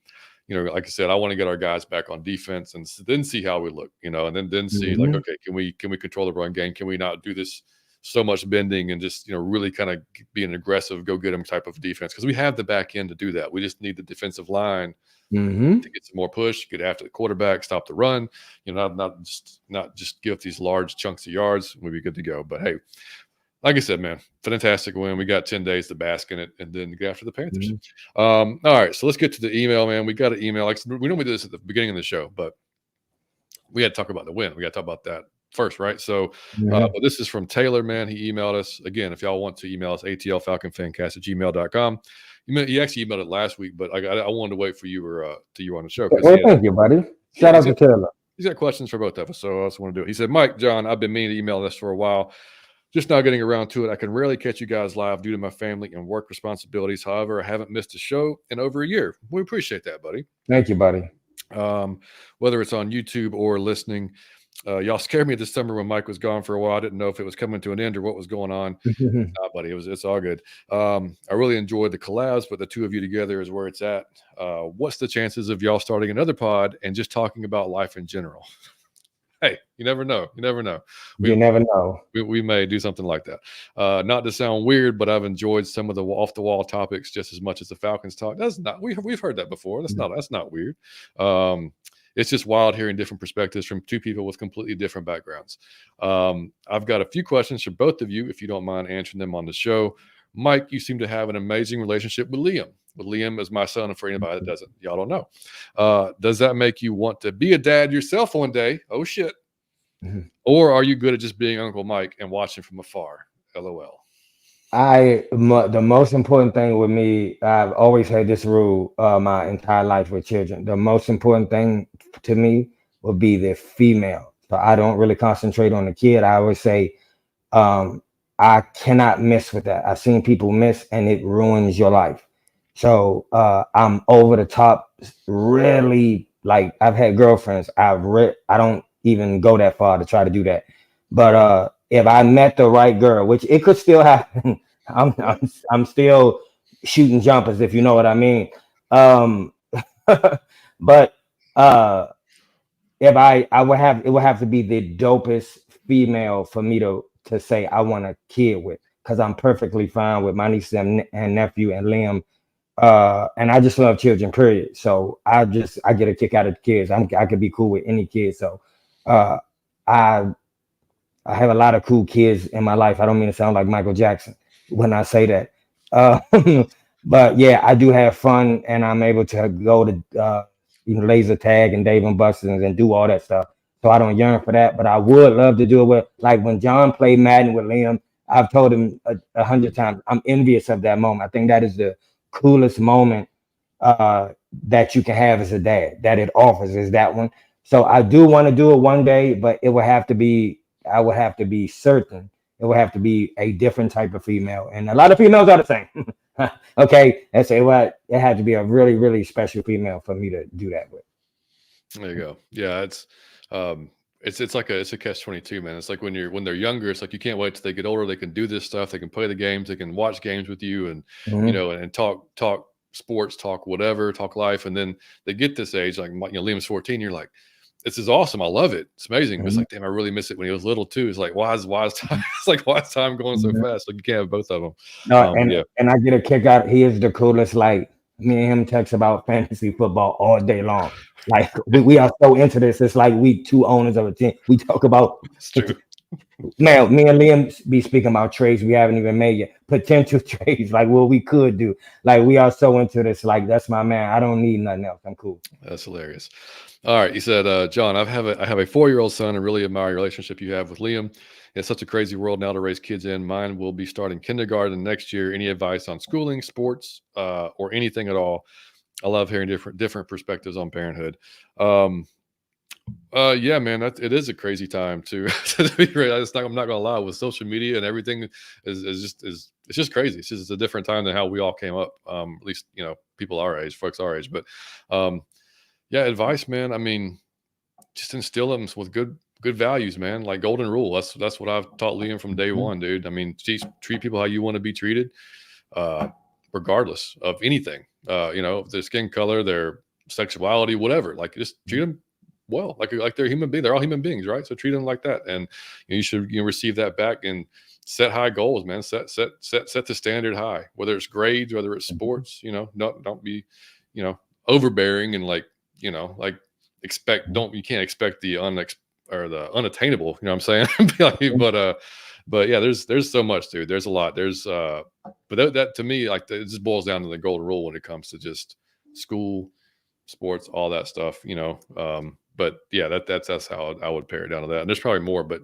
like I said, I want to get our guys back on defense and then see how we look, and then see like, mhm, okay, can we control the run game? Can we not do this so much bending and just really kind of be an aggressive, go get them type of defense? Because we have the back end to do that. We just need the defensive line mhm, to get some more push, get after the quarterback, stop the run. Not just give these large chunks of yards. We'll be good to go. But hey, like I said, man, fantastic win. We got 10 days to bask in it and then go after the Panthers. mhm, All right, so let's get to the email, man. We got an email. Like we normally do this at the beginning of the show, but we had to talk about the win. We got to talk about that first, right? So, mhm. but this is from Taylor, man. He emailed us. Again, if y'all want to email us, atlfalconfancast@gmail.com. He actually emailed it last week, but I wanted to wait for you or to you on the show because Well, thank you, buddy. yeah, Shout out to Taylor. he's got questions for both of us. So I just want to do it. He said, Mike, John, I've been meaning to email this for a while. Just now getting around to it. I can rarely catch you guys live due to my family and work responsibilities. However, I haven't missed a show in over a year. We appreciate that, buddy. Thank you, buddy. Whether it's on YouTube or listening, y'all scared me this summer when Mike was gone for a while. I didn't know if it was coming to an end or what was going on. Nah, buddy, it's all good. I really enjoyed the collabs, but the two of you together is where it's at. What's the chances of y'all starting another pod and just talking about life in general? Hey, you never know. You never know. You never know. We may do something like that. Not to sound weird, but I've enjoyed some of the off the wall topics just as much as the Falcons talk. That's not we've heard that before. That's not weird. It's just wild hearing different perspectives from two people with completely different backgrounds. I've got a few questions for both of you, if you don't mind answering them on the show. Mike, you seem to have an amazing relationship with Liam. Liam is my son, and for anybody that doesn't, y'all don't know. Does that make you want to be a dad yourself one day? Oh shit. Mhm. Or are you good at just being Uncle Mike and watching from afar? LOL. The most important thing with me, I've always had this rule my entire life with children. The most important thing to me would be the female. So I don't really concentrate on the kid. I always say, I cannot miss with that. I've seen people miss and it ruins your life. So I'm over the top, really, like I've had girlfriends. I don't even go that far to try to do that. But if I met the right girl, which it could still happen, I'm Yeah. I'm still shooting jumpers, if you know what I mean. Um, but if I would have, it would have to be the dopest female for me to say I want a kid with, because I'm perfectly fine with my niece and nephew and Liam. And I just love children, period. So I get a kick out of the kids. I could be cool with any kid. So uh I I have a lot of cool kids in my life. I don't mean to sound like Michael Jackson when I say that. Uh, but yeah, I do have fun, and I'm able to go to laser tag and Dave and Buster's and do all that stuff. So I don't yearn for that, but I would love to do it with, like when John played Madden with Liam. I've told him 100 times, I'm envious of that moment. I think that is the coolest moment that you can have as a dad, that it offers, is that one. So I do want to do it one day, but it would have to be, I would have to be certain it would have to be a different type of female. And a lot of females are the same. Okay. And say what, it had to be a really, really special female for me to do that with. There you go. Yeah, it's like it's a catch 22, man. It's like when they're younger, it's like you can't wait till they get older. They can do this stuff. They can play the games. They can watch games with you, and Mhm. and talk sports, talk whatever, talk life. And then they get this age, like Liam's 14. You're like, it's is awesome. I love it. It's amazing. But it's Mhm, like, damn, I really miss it when he was little too. It's like, why is time? It's like, why is time going so mhm. fast? Like you can't have both of them. No, Yeah, and I get a kick out. He is the coolest. Like me and him text about fantasy football all day long. Like we are so into this. It's like we two owners of a team. We talk about it's true. man. Me and Liam be speaking about trades we haven't even made yet. Potential trades, like what we could do. Like we are so into this. Like that's my man. I don't need nothing else. I'm cool. That's hilarious. All right, he said, John, I have a 4-year-old son and really admire your relationship you have with Liam. It's such a crazy world now to raise kids in. Mine will be starting kindergarten next year. Any advice on schooling, sports, or anything at all? I love hearing different perspectives on parenthood. Um, yeah, man, it is a crazy time to to be real. I'm not gonna lie, with social media and everything is it's just crazy. It's a different time than how we all came up. At least people our age, folks our age. But um, yeah, advice, man. I mean, just instill them with good values, man. Like golden rule. That's what I've taught Liam from day Mhm. one, dude. I mean, treat people how you want to be treated, uh, regardless of anything. Their skin color, their sexuality, whatever. Like just treat them well, like they're human beings. They're all human beings, right? So treat them like that, and you should receive that back and set high goals, man. Set the standard high. Whether it's grades, whether it's sports, don't be, you know, overbearing and like expect don't you can't expect the the unattainable. You know what I'm saying? But yeah, there's so much, dude. There's a lot. But that to me, like it just boils down to the golden rule when it comes to just school, sports, all that stuff. But yeah, that's how I would pare it down to that. And there's probably more, but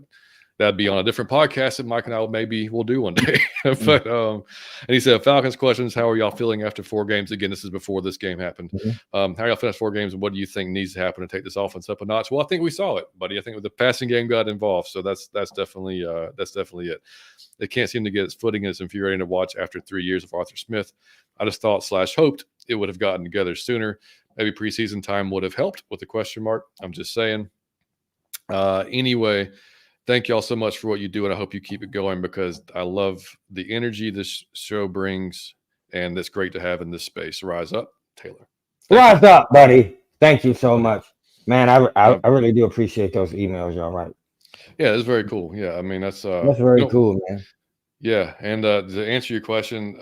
that'd be on a different podcast that Mike and I maybe will do one day. But and he said, Falcons questions. How are y'all feeling after 4 games? Again, this is before this game happened. Mhm. How are y'all feeling after 4 games, and what do you think needs to happen to take this offense up a notch? Well, I think we saw it, buddy. I think the passing game got involved, so that's definitely it. They can't seem to get its footing, and it's infuriating to watch after 3 years of Arthur Smith. I just thought / hoped it would have gotten together sooner. Maybe preseason time would have helped with the question mark. I'm just saying. Anyway, thank y'all so much for what you do, and I hope you keep it going because I love the energy this show brings, and it's great to have in this space. Rise up, Taylor. Thank you, Rise up, buddy. Thank you so buddy. much, man. I, I Uh, I really do appreciate those emails. Y'all right? yeah, it's very cool. Yeah, I mean that's That's very cool, man. yeah, and to answer your question,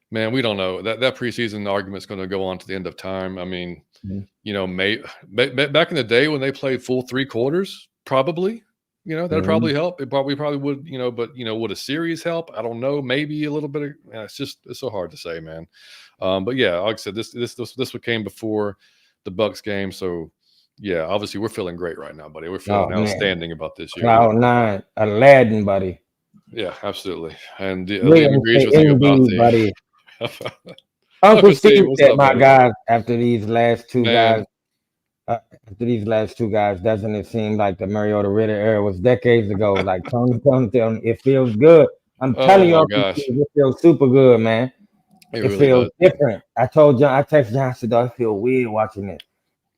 man, we don't know that preseason argument's going to go on to the end of time. I mean, Mhm. back in the day when they played full 3 quarters, probably, that'd Mhm. probably help. We probably would, but would a series help? I don't know. Maybe a little bit. It's so hard to say, man. But yeah, like I said, this one came before the Bucs game, so yeah, obviously we're feeling great right now, buddy. We're Oh feeling man, outstanding about this year. Yeah, Cloud9, Aladdin, buddy. yeah, absolutely. And Liam William agrees say with you about indeed, the buddy. Uncle Uncle Steve. Steve What's said, up, "My buddy? guys, after these last two Man, guys, doesn't it seem like the Mariota Ritter era was decades ago? Like Tony, it feels good. I'm oh telling you, my Uncle gosh, Steve, it feels super good, man. it It really feels does. different. I texted John, I said, I feel weird watching it,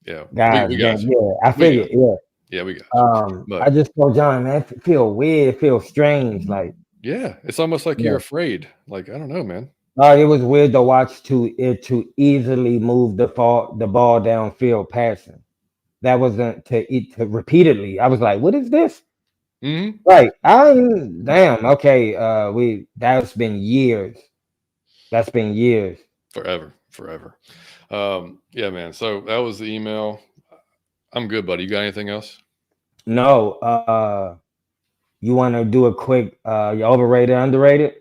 Yeah, we guys. we Game, got you. yeah, I We got figured, yeah. Yeah, we got you. I But just told John, man, it feel weird, it feels strange, like. yeah, it's almost like you're Yeah. afraid. Like I don't know, man. It was weird to watch to easily move the ball downfield passing. That wasn't to eat to repeatedly. I was like, what is this? Hmm. Right. Damn. Okay. That's been years. That's been years. Forever, forever. Yeah, man. So that was the email. I'm good, buddy. You got anything else? No. You want to do a quick you overrated, underrated?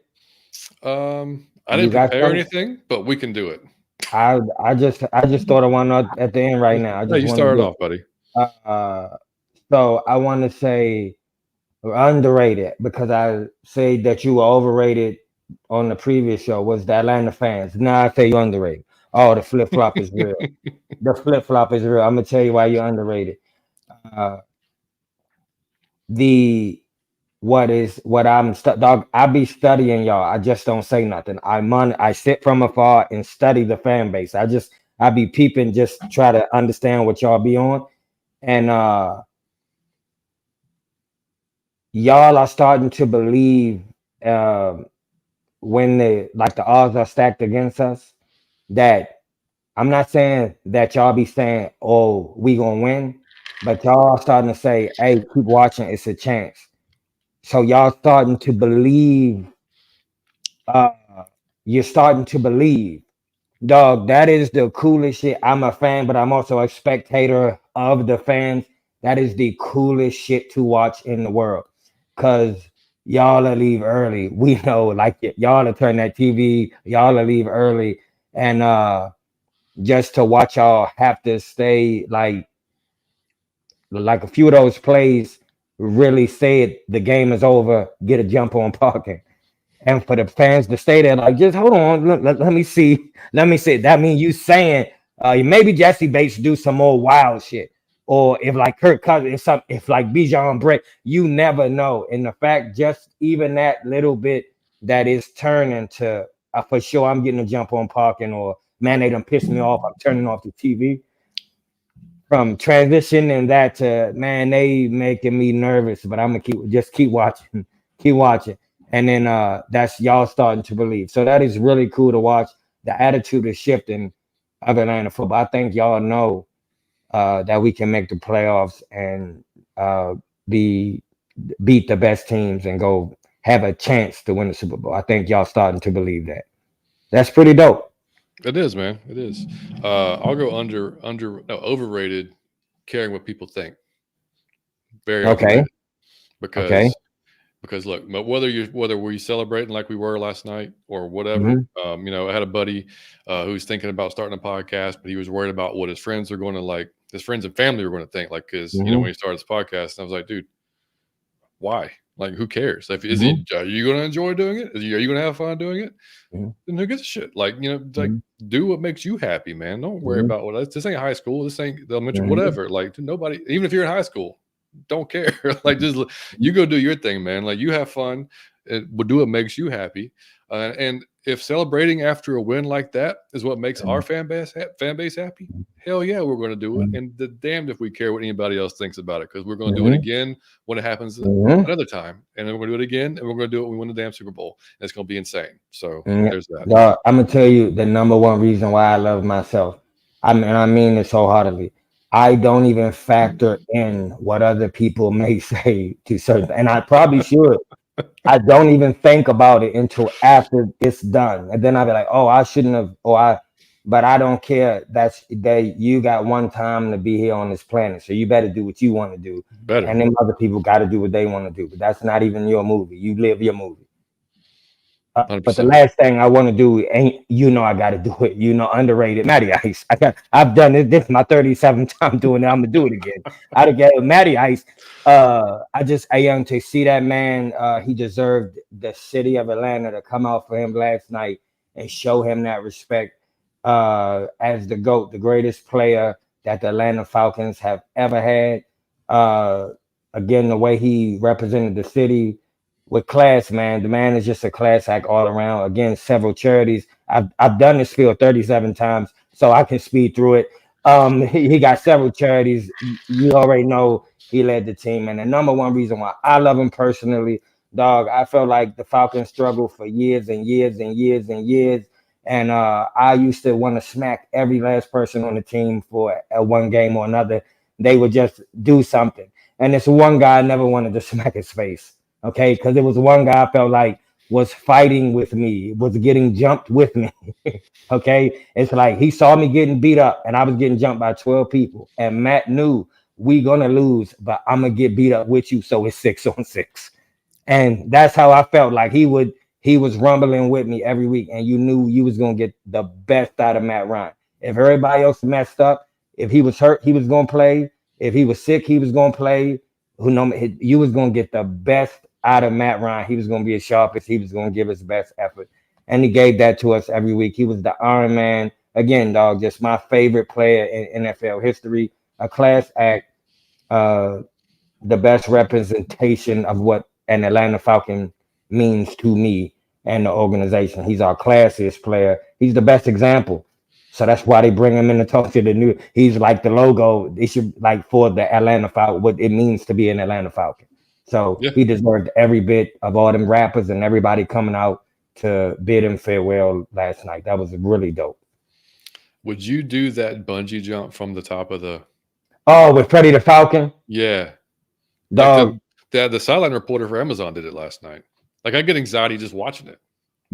I You didn't got prepare some? anything, but we can do it. I just thought of one at the end right now. I Hey, just you want to started do off, buddy. so I want to say underrated because I say that you were overrated on the previous show was the Atlanta fans. Now I say you're underrated. Oh, the flip flop is real. The flip flop is real. I'm gonna tell you why you're underrated. Uh, the what dog. I be studying y'all. I just don't say nothing. I sit from afar and study the fan base. I be peeping, just try to understand what y'all be on, and y'all are starting to believe um when the odds are stacked against us that I'm not saying that y'all be saying, oh, we gonna win, but y'all starting to say, "Hey, keep watching. It's a chance." So y'all starting to believe. Uh, you're starting to believe. Dog, that is the coolest shit. I'm a fan, but I'm also a spectator of the fans. That is the coolest shit to watch in the world. Cause y'all will leave early. We know, like y'all will turn that TV, y'all will leave early. And just to watch y'all have to stay like a few of those plays really say it, the game is over, get a jump on parking and for the fans to stay there, like, just hold on, let me see, let me see. That means you saying, maybe Jesse Bates do some more wild shit, or if like Kirk Cousins, if like Bijan Brett, you never know. And the fact, just even that little bit that is turning to, for sure, I'm getting a jump on parking, or man, they done pissed me off, I'm turning off the TV. From transitioning that to, man, they making me nervous, but I'm gonna keep watching, keep watching. And then that's y'all starting to believe. So that is really cool to watch. The attitude is shifting of Atlanta football. I think y'all know that we can make the playoffs and uh, be beat the best teams and go have a chance to win the Super Bowl. I think y'all starting to believe that. That's pretty dope. It is, man. It is. I'll go no, overrated. Caring what people think. Very Okay. overrated Okay. because look, whether we celebrating like we were last night or whatever. Hmm. I had a buddy who's thinking about starting a podcast, but he was worried about what his friends are going to like. His friends and family were going to think, like, because when Hmm. he started this podcast, and I was like, dude, why? Like, who cares? If is Hmm. he? Are you going to enjoy doing it? Are you going to have fun doing it? Hmm. Then who gives a shit? Like, like Hmm. do what makes you happy, man. Don't worry Hmm. about what this ain't high school. This ain't the elementary, Hmm. whatever. Like, nobody, even if you're in high school, don't care. Like, just you go do your thing, man. Like, you have fun. Do what makes you happy. And if celebrating after a win like that is what makes our fan base happy, hell yeah, we're going to do it. And the damned if we care what anybody else thinks about it, because we're going to do it Hmm. again when it happens Hmm. another time, and then we're going to do it again, and we're going to do it when we win the damn Super Bowl. And it's going to be insane. So Yeah. there's that. Dog, I'm gonna tell you the number one reason why I love myself. I mean this wholeheartedly. I don't even factor in what other people may say to certain, and I probably should. I don't even think about it until after it's done, and then I'll be like, "Oh, I shouldn't have," or I. But I don't care. That's that you got one time to be here on this planet, so you better do what you want to do, Better. and then other people got to do what they want to do. But that's not even your movie. You live your movie. But the 100%. last thing I want to do ain't, I got to do it. Underrated Matty Ice. I've done it. This is my 37th time doing it. I'm gonna do it again. I'd get Matty Ice. I young to see that man. He deserved the city of Atlanta to come out for him last night and show him that respect. As the GOAT, the greatest player that the Atlanta Falcons have ever had. Uh, Again, the way he represented the city with class, man. The man is just a class act all around. Again, several charities. I've done this field 37 times, so I can speed through it. He got several charities. You already know he led the team, and the number one reason why I love him personally, dog. I felt like the Falcons struggled for years and years and years and years. And I used to want to smack every last person on the team for one game or another. They would just do something. And this one guy I never wanted to smack his face. Okay, because it was one guy I felt like was fighting with me, was getting jumped with me. Okay, it's like he saw me getting beat up, and I was getting jumped by 12 people, and Matt knew we gonna lose, but I'm gonna get beat up with you, so it's 6-on-6. And that's how I felt like he was rumbling with me every week, and you knew you was gonna get the best out of Matt Ryan. If everybody else messed up, if he was hurt, he was gonna play. If he was sick, he was gonna play. Who know you was gonna get the best out of Matt Ryan. He was gonna be his sharpest. He was gonna give his best effort, and he gave that to us every week. He was the Iron Man again, dog. Just my favorite player in NFL history. A class act. Uh, the best representation of what an Atlanta Falcon means to me and the organization. He's our classiest player. He's the best example. So that's why they bring him in to talk to the new. He's like the logo. They should like for the Atlanta Falcon, what it means to be an Atlanta Falcon. So Yeah. he deserved every bit of all them rappers and everybody coming out to bid him farewell last night. That was really dope. Would you do that bungee jump from the top of the Oh, with Freddie the Falcon, Yeah, like dog, the sideline reporter for Amazon did it last night. Like I get anxiety just watching it.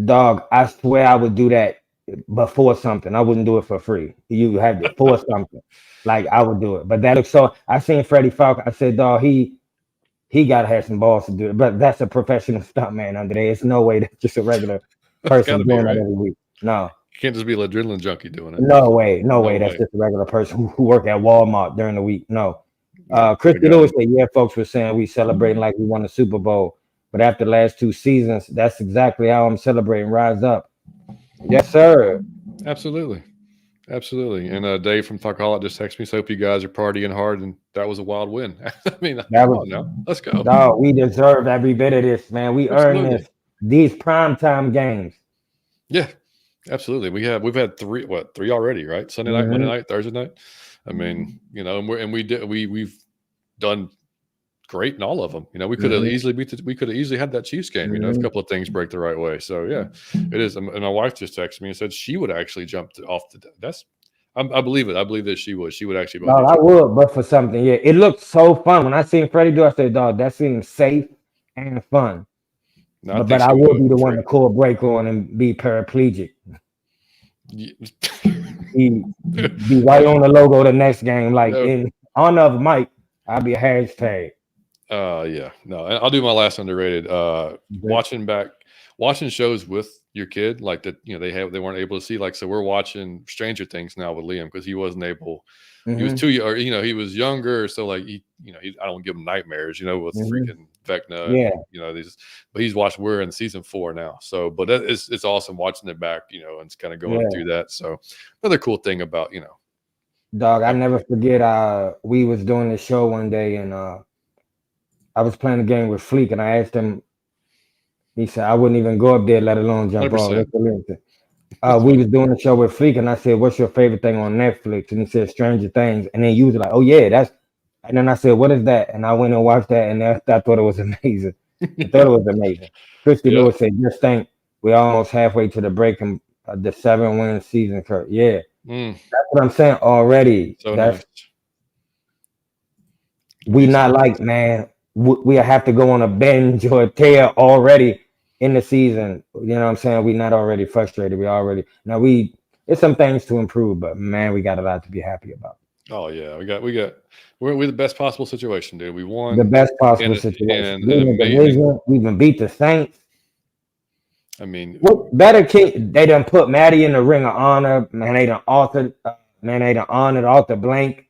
dog. I swear I would do that, but for something. I wouldn't do it for free. You had to for something. Like I would do it, but that looks so. I seen Freddie Falcon. I said, dog, he gotta have some balls to do it. But that's a professional stuntman under there. It's no way that's just a regular It's got to person be doing that right. every week. No, You can't just be an adrenaline junkie doing it. no way, no No way. That's way. just a regular person who work at Walmart during the week. No. No, Christy Lewis said, yeah, folks were saying we celebrating like we won the Super Bowl. But after the last 2 seasons, that's exactly how I'm celebrating. Rise up. Yes, sir. absolutely. Absolutely. And Dave from Talkaholic just texted me, so hope you guys are partying hard, and that was a wild win. I mean, That come was on now. Let's go. dog. We deserve every bit of this, man. We earned Absolutely. this. These primetime games. Yeah, absolutely. We've had three already, right? Sunday night, Monday night, Thursday night. I mean, we've done great in all of them. We could have easily had that Chiefs game, if a couple of things break the right way. So yeah, it is. And my wife just texted me and said she would actually jump off that's I believe it. I believe that she would actually go. Dog, I would, but for something, yeah. It looked so fun. When I seen Freddie do, I said, dog, that seems safe and fun. No, But I would be the one to call a break on and be paraplegic. Be right on the logo the next game. Like in honor of Mike, I'll be a hashtag. Yeah. No, I'll do my last underrated. Watching shows with your kid, like that, they weren't able to see. Like, so we're watching Stranger Things now with Liam because he wasn't able. He was too, or he was younger, so like I don't give him nightmares, with freaking Vecna. Yeah. And, but he's watched. We're in season 4 now, so but it's awesome watching it back, and it's kind of going through that. So another cool thing about Dog, I never forget. We was doing this show one day, and I was playing a game with Fleek, and I asked him. He said I wouldn't even go up there, let alone jump off. We was doing the show with Fleek, and I said, "What's your favorite thing on Netflix?" And he said, "Stranger Things." And then you was like, "Oh yeah, that's." And then I said, "What is that?" And I went and watched that, and I thought it was amazing. I thought it was amazing. Christy Lewis said, "Just think, we're almost halfway to the break and the 7-win season." Yeah, that's what I'm saying already. So nice. We not like, man. We have to go on a binge or a tear already in the season. You know what I'm saying? We're not already frustrated. It's some things to improve, but man, we got a lot to be happy about. Oh yeah, we're the best possible situation, dude. We won the best possible situation. We even beat the Saints. I mean, what better they done put Maddie in the ring of honor, man. They done honored Arthur Blank.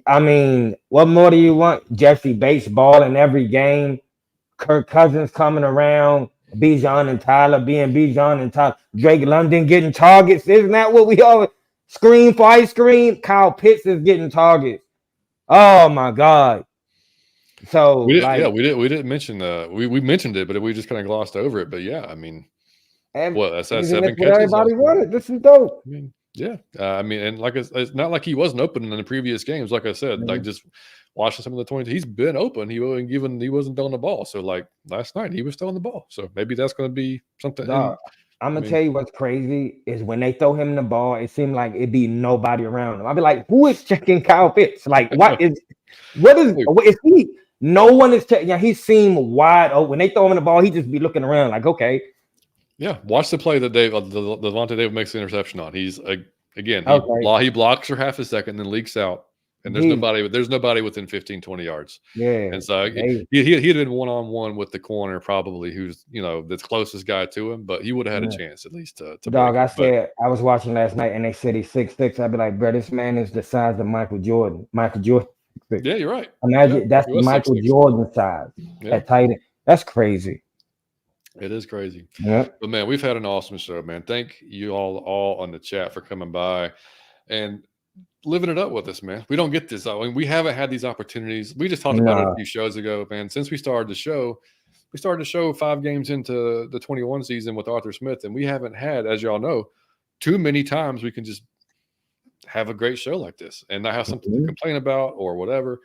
I mean, what more do you want? Jesse Bates ball in every game. Kirk Cousins coming around. Bijan and Tyler being Bijan and Tyler. Drake London getting targets. Isn't that what we always scream for ice cream? Kyle Pitts is getting targets. Oh my God. So we didn't mention we mentioned it, but we just kind of glossed over it. But yeah, I mean, that's 7 catches. Everybody wanted. This is dope. I mean, yeah, I mean, and like it's not like he wasn't open in the previous games. Like I said, like just watching some of the 20s, he's been open. He wasn't throwing the ball. So like last night, he was throwing the ball. So maybe that's going to be something. I'm gonna tell you what's crazy is when they throw him the ball, it seemed like it'd be nobody around him. I'd be like, who is checking Kyle Pitts? Like, what is he? No one is checking. Yeah, he seemed wide open. When they throw him the ball, he just be looking around like, okay. Yeah, watch the play that Devontae Davis makes the interception on. He's again, he blocks for half a second, then leaks out, and there's nobody within 15, 20 yards. Yeah, and so he'd been one-on-one with the corner probably, who's the closest guy to him, but he would have had a chance at least to. Dog, I was watching last night, and they said he's 6'6". I'd be like, bro, this man is the size of Michael Jordan. Michael Jordan. Yeah, you're right. Imagine that's Michael 6'6". Jordan size at tight end. That's crazy. It is crazy. Yeah. But man, we've had an awesome show, man. Thank you all on the chat for coming by and living it up with us, man. We don't get this. I mean, we haven't had these opportunities. We just talked about it a few shows ago, man. Since we started the show 5 games into the 21 season with Arthur Smith, and we haven't had, as y'all know, too many times we can just have a great show like this and not have something to complain about or whatever.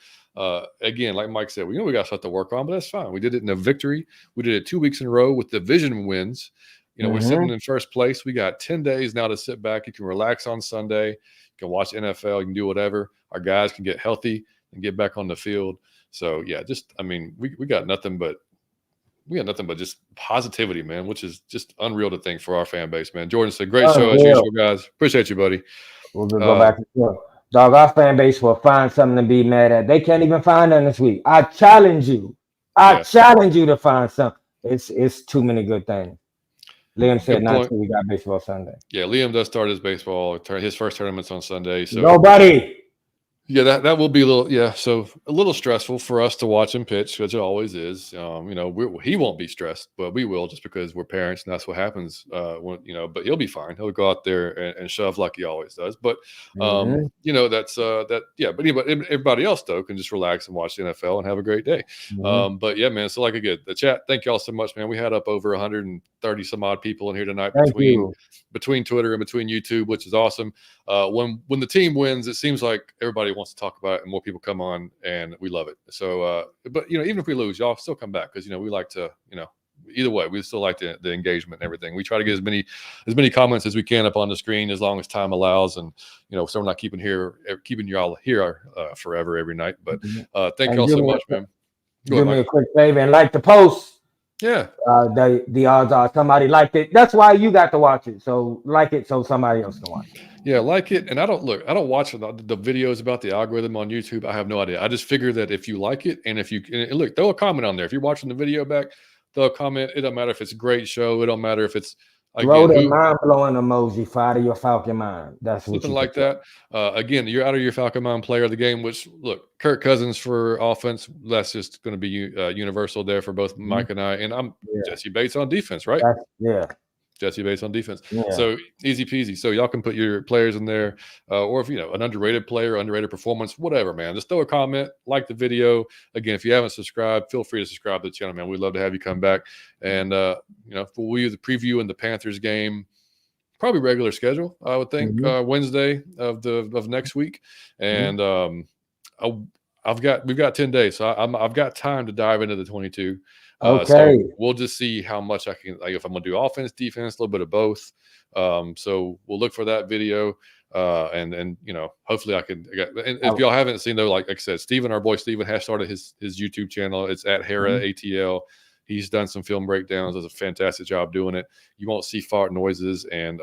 Again, like Mike said, we got stuff to work on, but that's fine. We did it in a victory. We did it 2 weeks in a row with division wins. We're sitting in first place. We got 10 days now to sit back. You can relax on Sunday. You can watch NFL. You can do whatever. our guys can get healthy and get back on the field. So yeah, we got nothing but just positivity, man, which is just unreal to think for our fan base, man. Jordan said, great show as usual, guys. Appreciate you, buddy. We'll go back and forth. Dog, our fan base will find something to be mad at. They can't even find nothing this week. I challenge you. Challenge you to find something. It's too many good things. Liam said not till we got baseball Sunday. Yeah, Liam does start his baseball. His first tournament's on Sunday. So nobody. Yeah, that will be a little stressful for us to watch him pitch, which it always is. He won't be stressed, but we will, just because we're parents and that's what happens. But he'll be fine. He'll go out there and shove like he always does. But that's that. Yeah, but everybody else though can just relax and watch the NFL and have a great day. But yeah, man. So like again, the chat. Thank y'all so much, man. We had up over 130 some odd people in here tonight between Twitter and between YouTube, which is awesome. When the team wins, it seems like everybody wants to talk about it and more people come on, and we love it. So but even if we lose, y'all still come back, because we like to, either way, we still like the engagement and everything. We try to get as many comments as we can up on the screen as long as time allows, and so we're not keeping y'all here forever every night. But thank y'all so much, man. Do me a quick favor and like the post. Yeah. The odds are somebody liked it. That's why you got to watch it. So like it so somebody else can watch it. Yeah, like it. And I don't watch the videos about the algorithm on YouTube. I have no idea. I just figure that if you like it, and look, throw a comment on there. If you're watching the video back, throw a comment. It don't matter if it's a great show. It don't matter if it's throw the mind-blowing emoji for out of your Falcon mind. That's what something like that. Again, you're out of your Falcon mind player of the game, which, look, Kirk Cousins for offense, that's just going to be universal there for both Mike and I. And I'm Jesse Bates on defense, right? Jesse Bates on defense. Yeah. So easy peasy. So y'all can put your players in there, or if an underrated player, underrated performance, whatever, man. Just throw a comment, like the video. Again, if you haven't subscribed, feel free to subscribe to the channel, man. We'd love to have you come back. And we'll use the preview in the Panthers game, probably regular schedule, I would think, Wednesday of next week. And we've got 10 days, so I've got time to dive into the 22. So we'll just see how much I can, if I'm going to do offense, defense, a little bit of both. So we'll look for that video. And hopefully I can. And if y'all haven't seen though, like I said, our boy Steven has started his YouTube channel. It's at Hera ATL. He's done some film breakdowns. Does a fantastic job doing it. You won't see fart noises and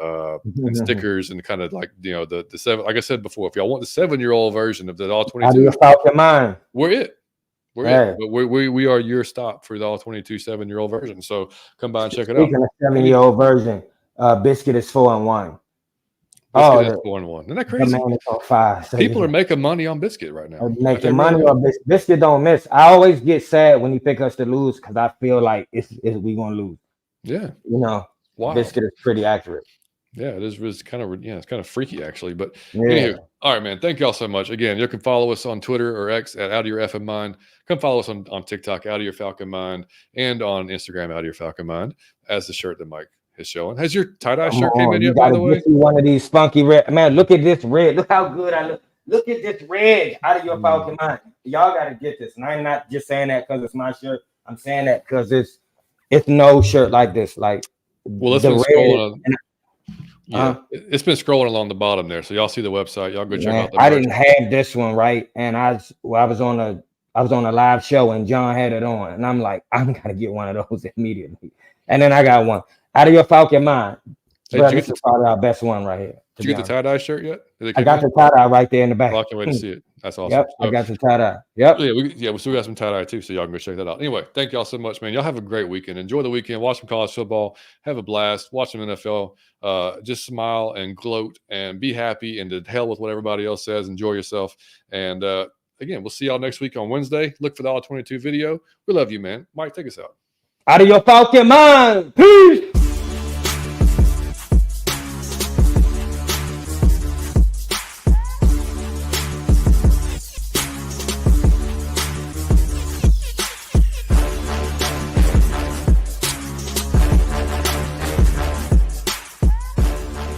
stickers and kind of like the 7. Like I said before, if y'all want the 7-year-old version of the all 22, out of your Falcon mind, we're it. But we are your stop for the all 22 7-year-old version. So come by and check it out. Speaking of 7-year-old version, Biscuit is 4-1. Biscuit is 4-1. Isn't that crazy? Man is on fire. So people are making money on Biscuit right now. Making money on Biscuit. Biscuit don't miss. I always get sad when you pick us to lose, because I feel like we gonna lose. Yeah. Wow. Biscuit is pretty accurate. Yeah, it is. It's kind of freaky actually. But anywho, all right, man. Thank y'all so much. Again, you can follow us on Twitter or X at Out of Your Effing Mind. Come follow us on TikTok, Out of Your Falcon Mind, and on Instagram, Out of Your Falcon Mind, as the shirt that Mike is showing. Has your tie-dye shirt came in yet, by the way? One of these spunky red. Man, look at this red. Look how good I look. Look at this red, Out of Your Falcon Mind. Y'all got to get this. And I'm not just saying that because it's my shirt. I'm saying that because it's no shirt like this. Like, well, let's scrolling. It's been scrolling along the bottom there, so y'all see the website. Y'all go check out. I didn't have this one, right, and I was on a live show and John had it on, and I'm like, I'm gonna get one of those immediately, and then I got one. Out of Your Falcon Mind. This is probably our best one right here. Did you get the tie-dye shirt yet? I got the tie-dye right there in the back. I can't wait to see it. That's awesome. Yep, I got the tie-dye. Yep. We still got some tie-dye too, so y'all can go check that out. Anyway, thank y'all so much, man. Y'all have a great weekend. Enjoy the weekend. Watch some college football. Have a blast. Watch some NFL. Just smile and gloat and be happy, and to hell with what everybody else says. Enjoy yourself. And again, we'll see y'all next week on Wednesday. Look for the All 22 video. We love you, man. Mike, take us out. Out of Your Falcon Mind. Peace.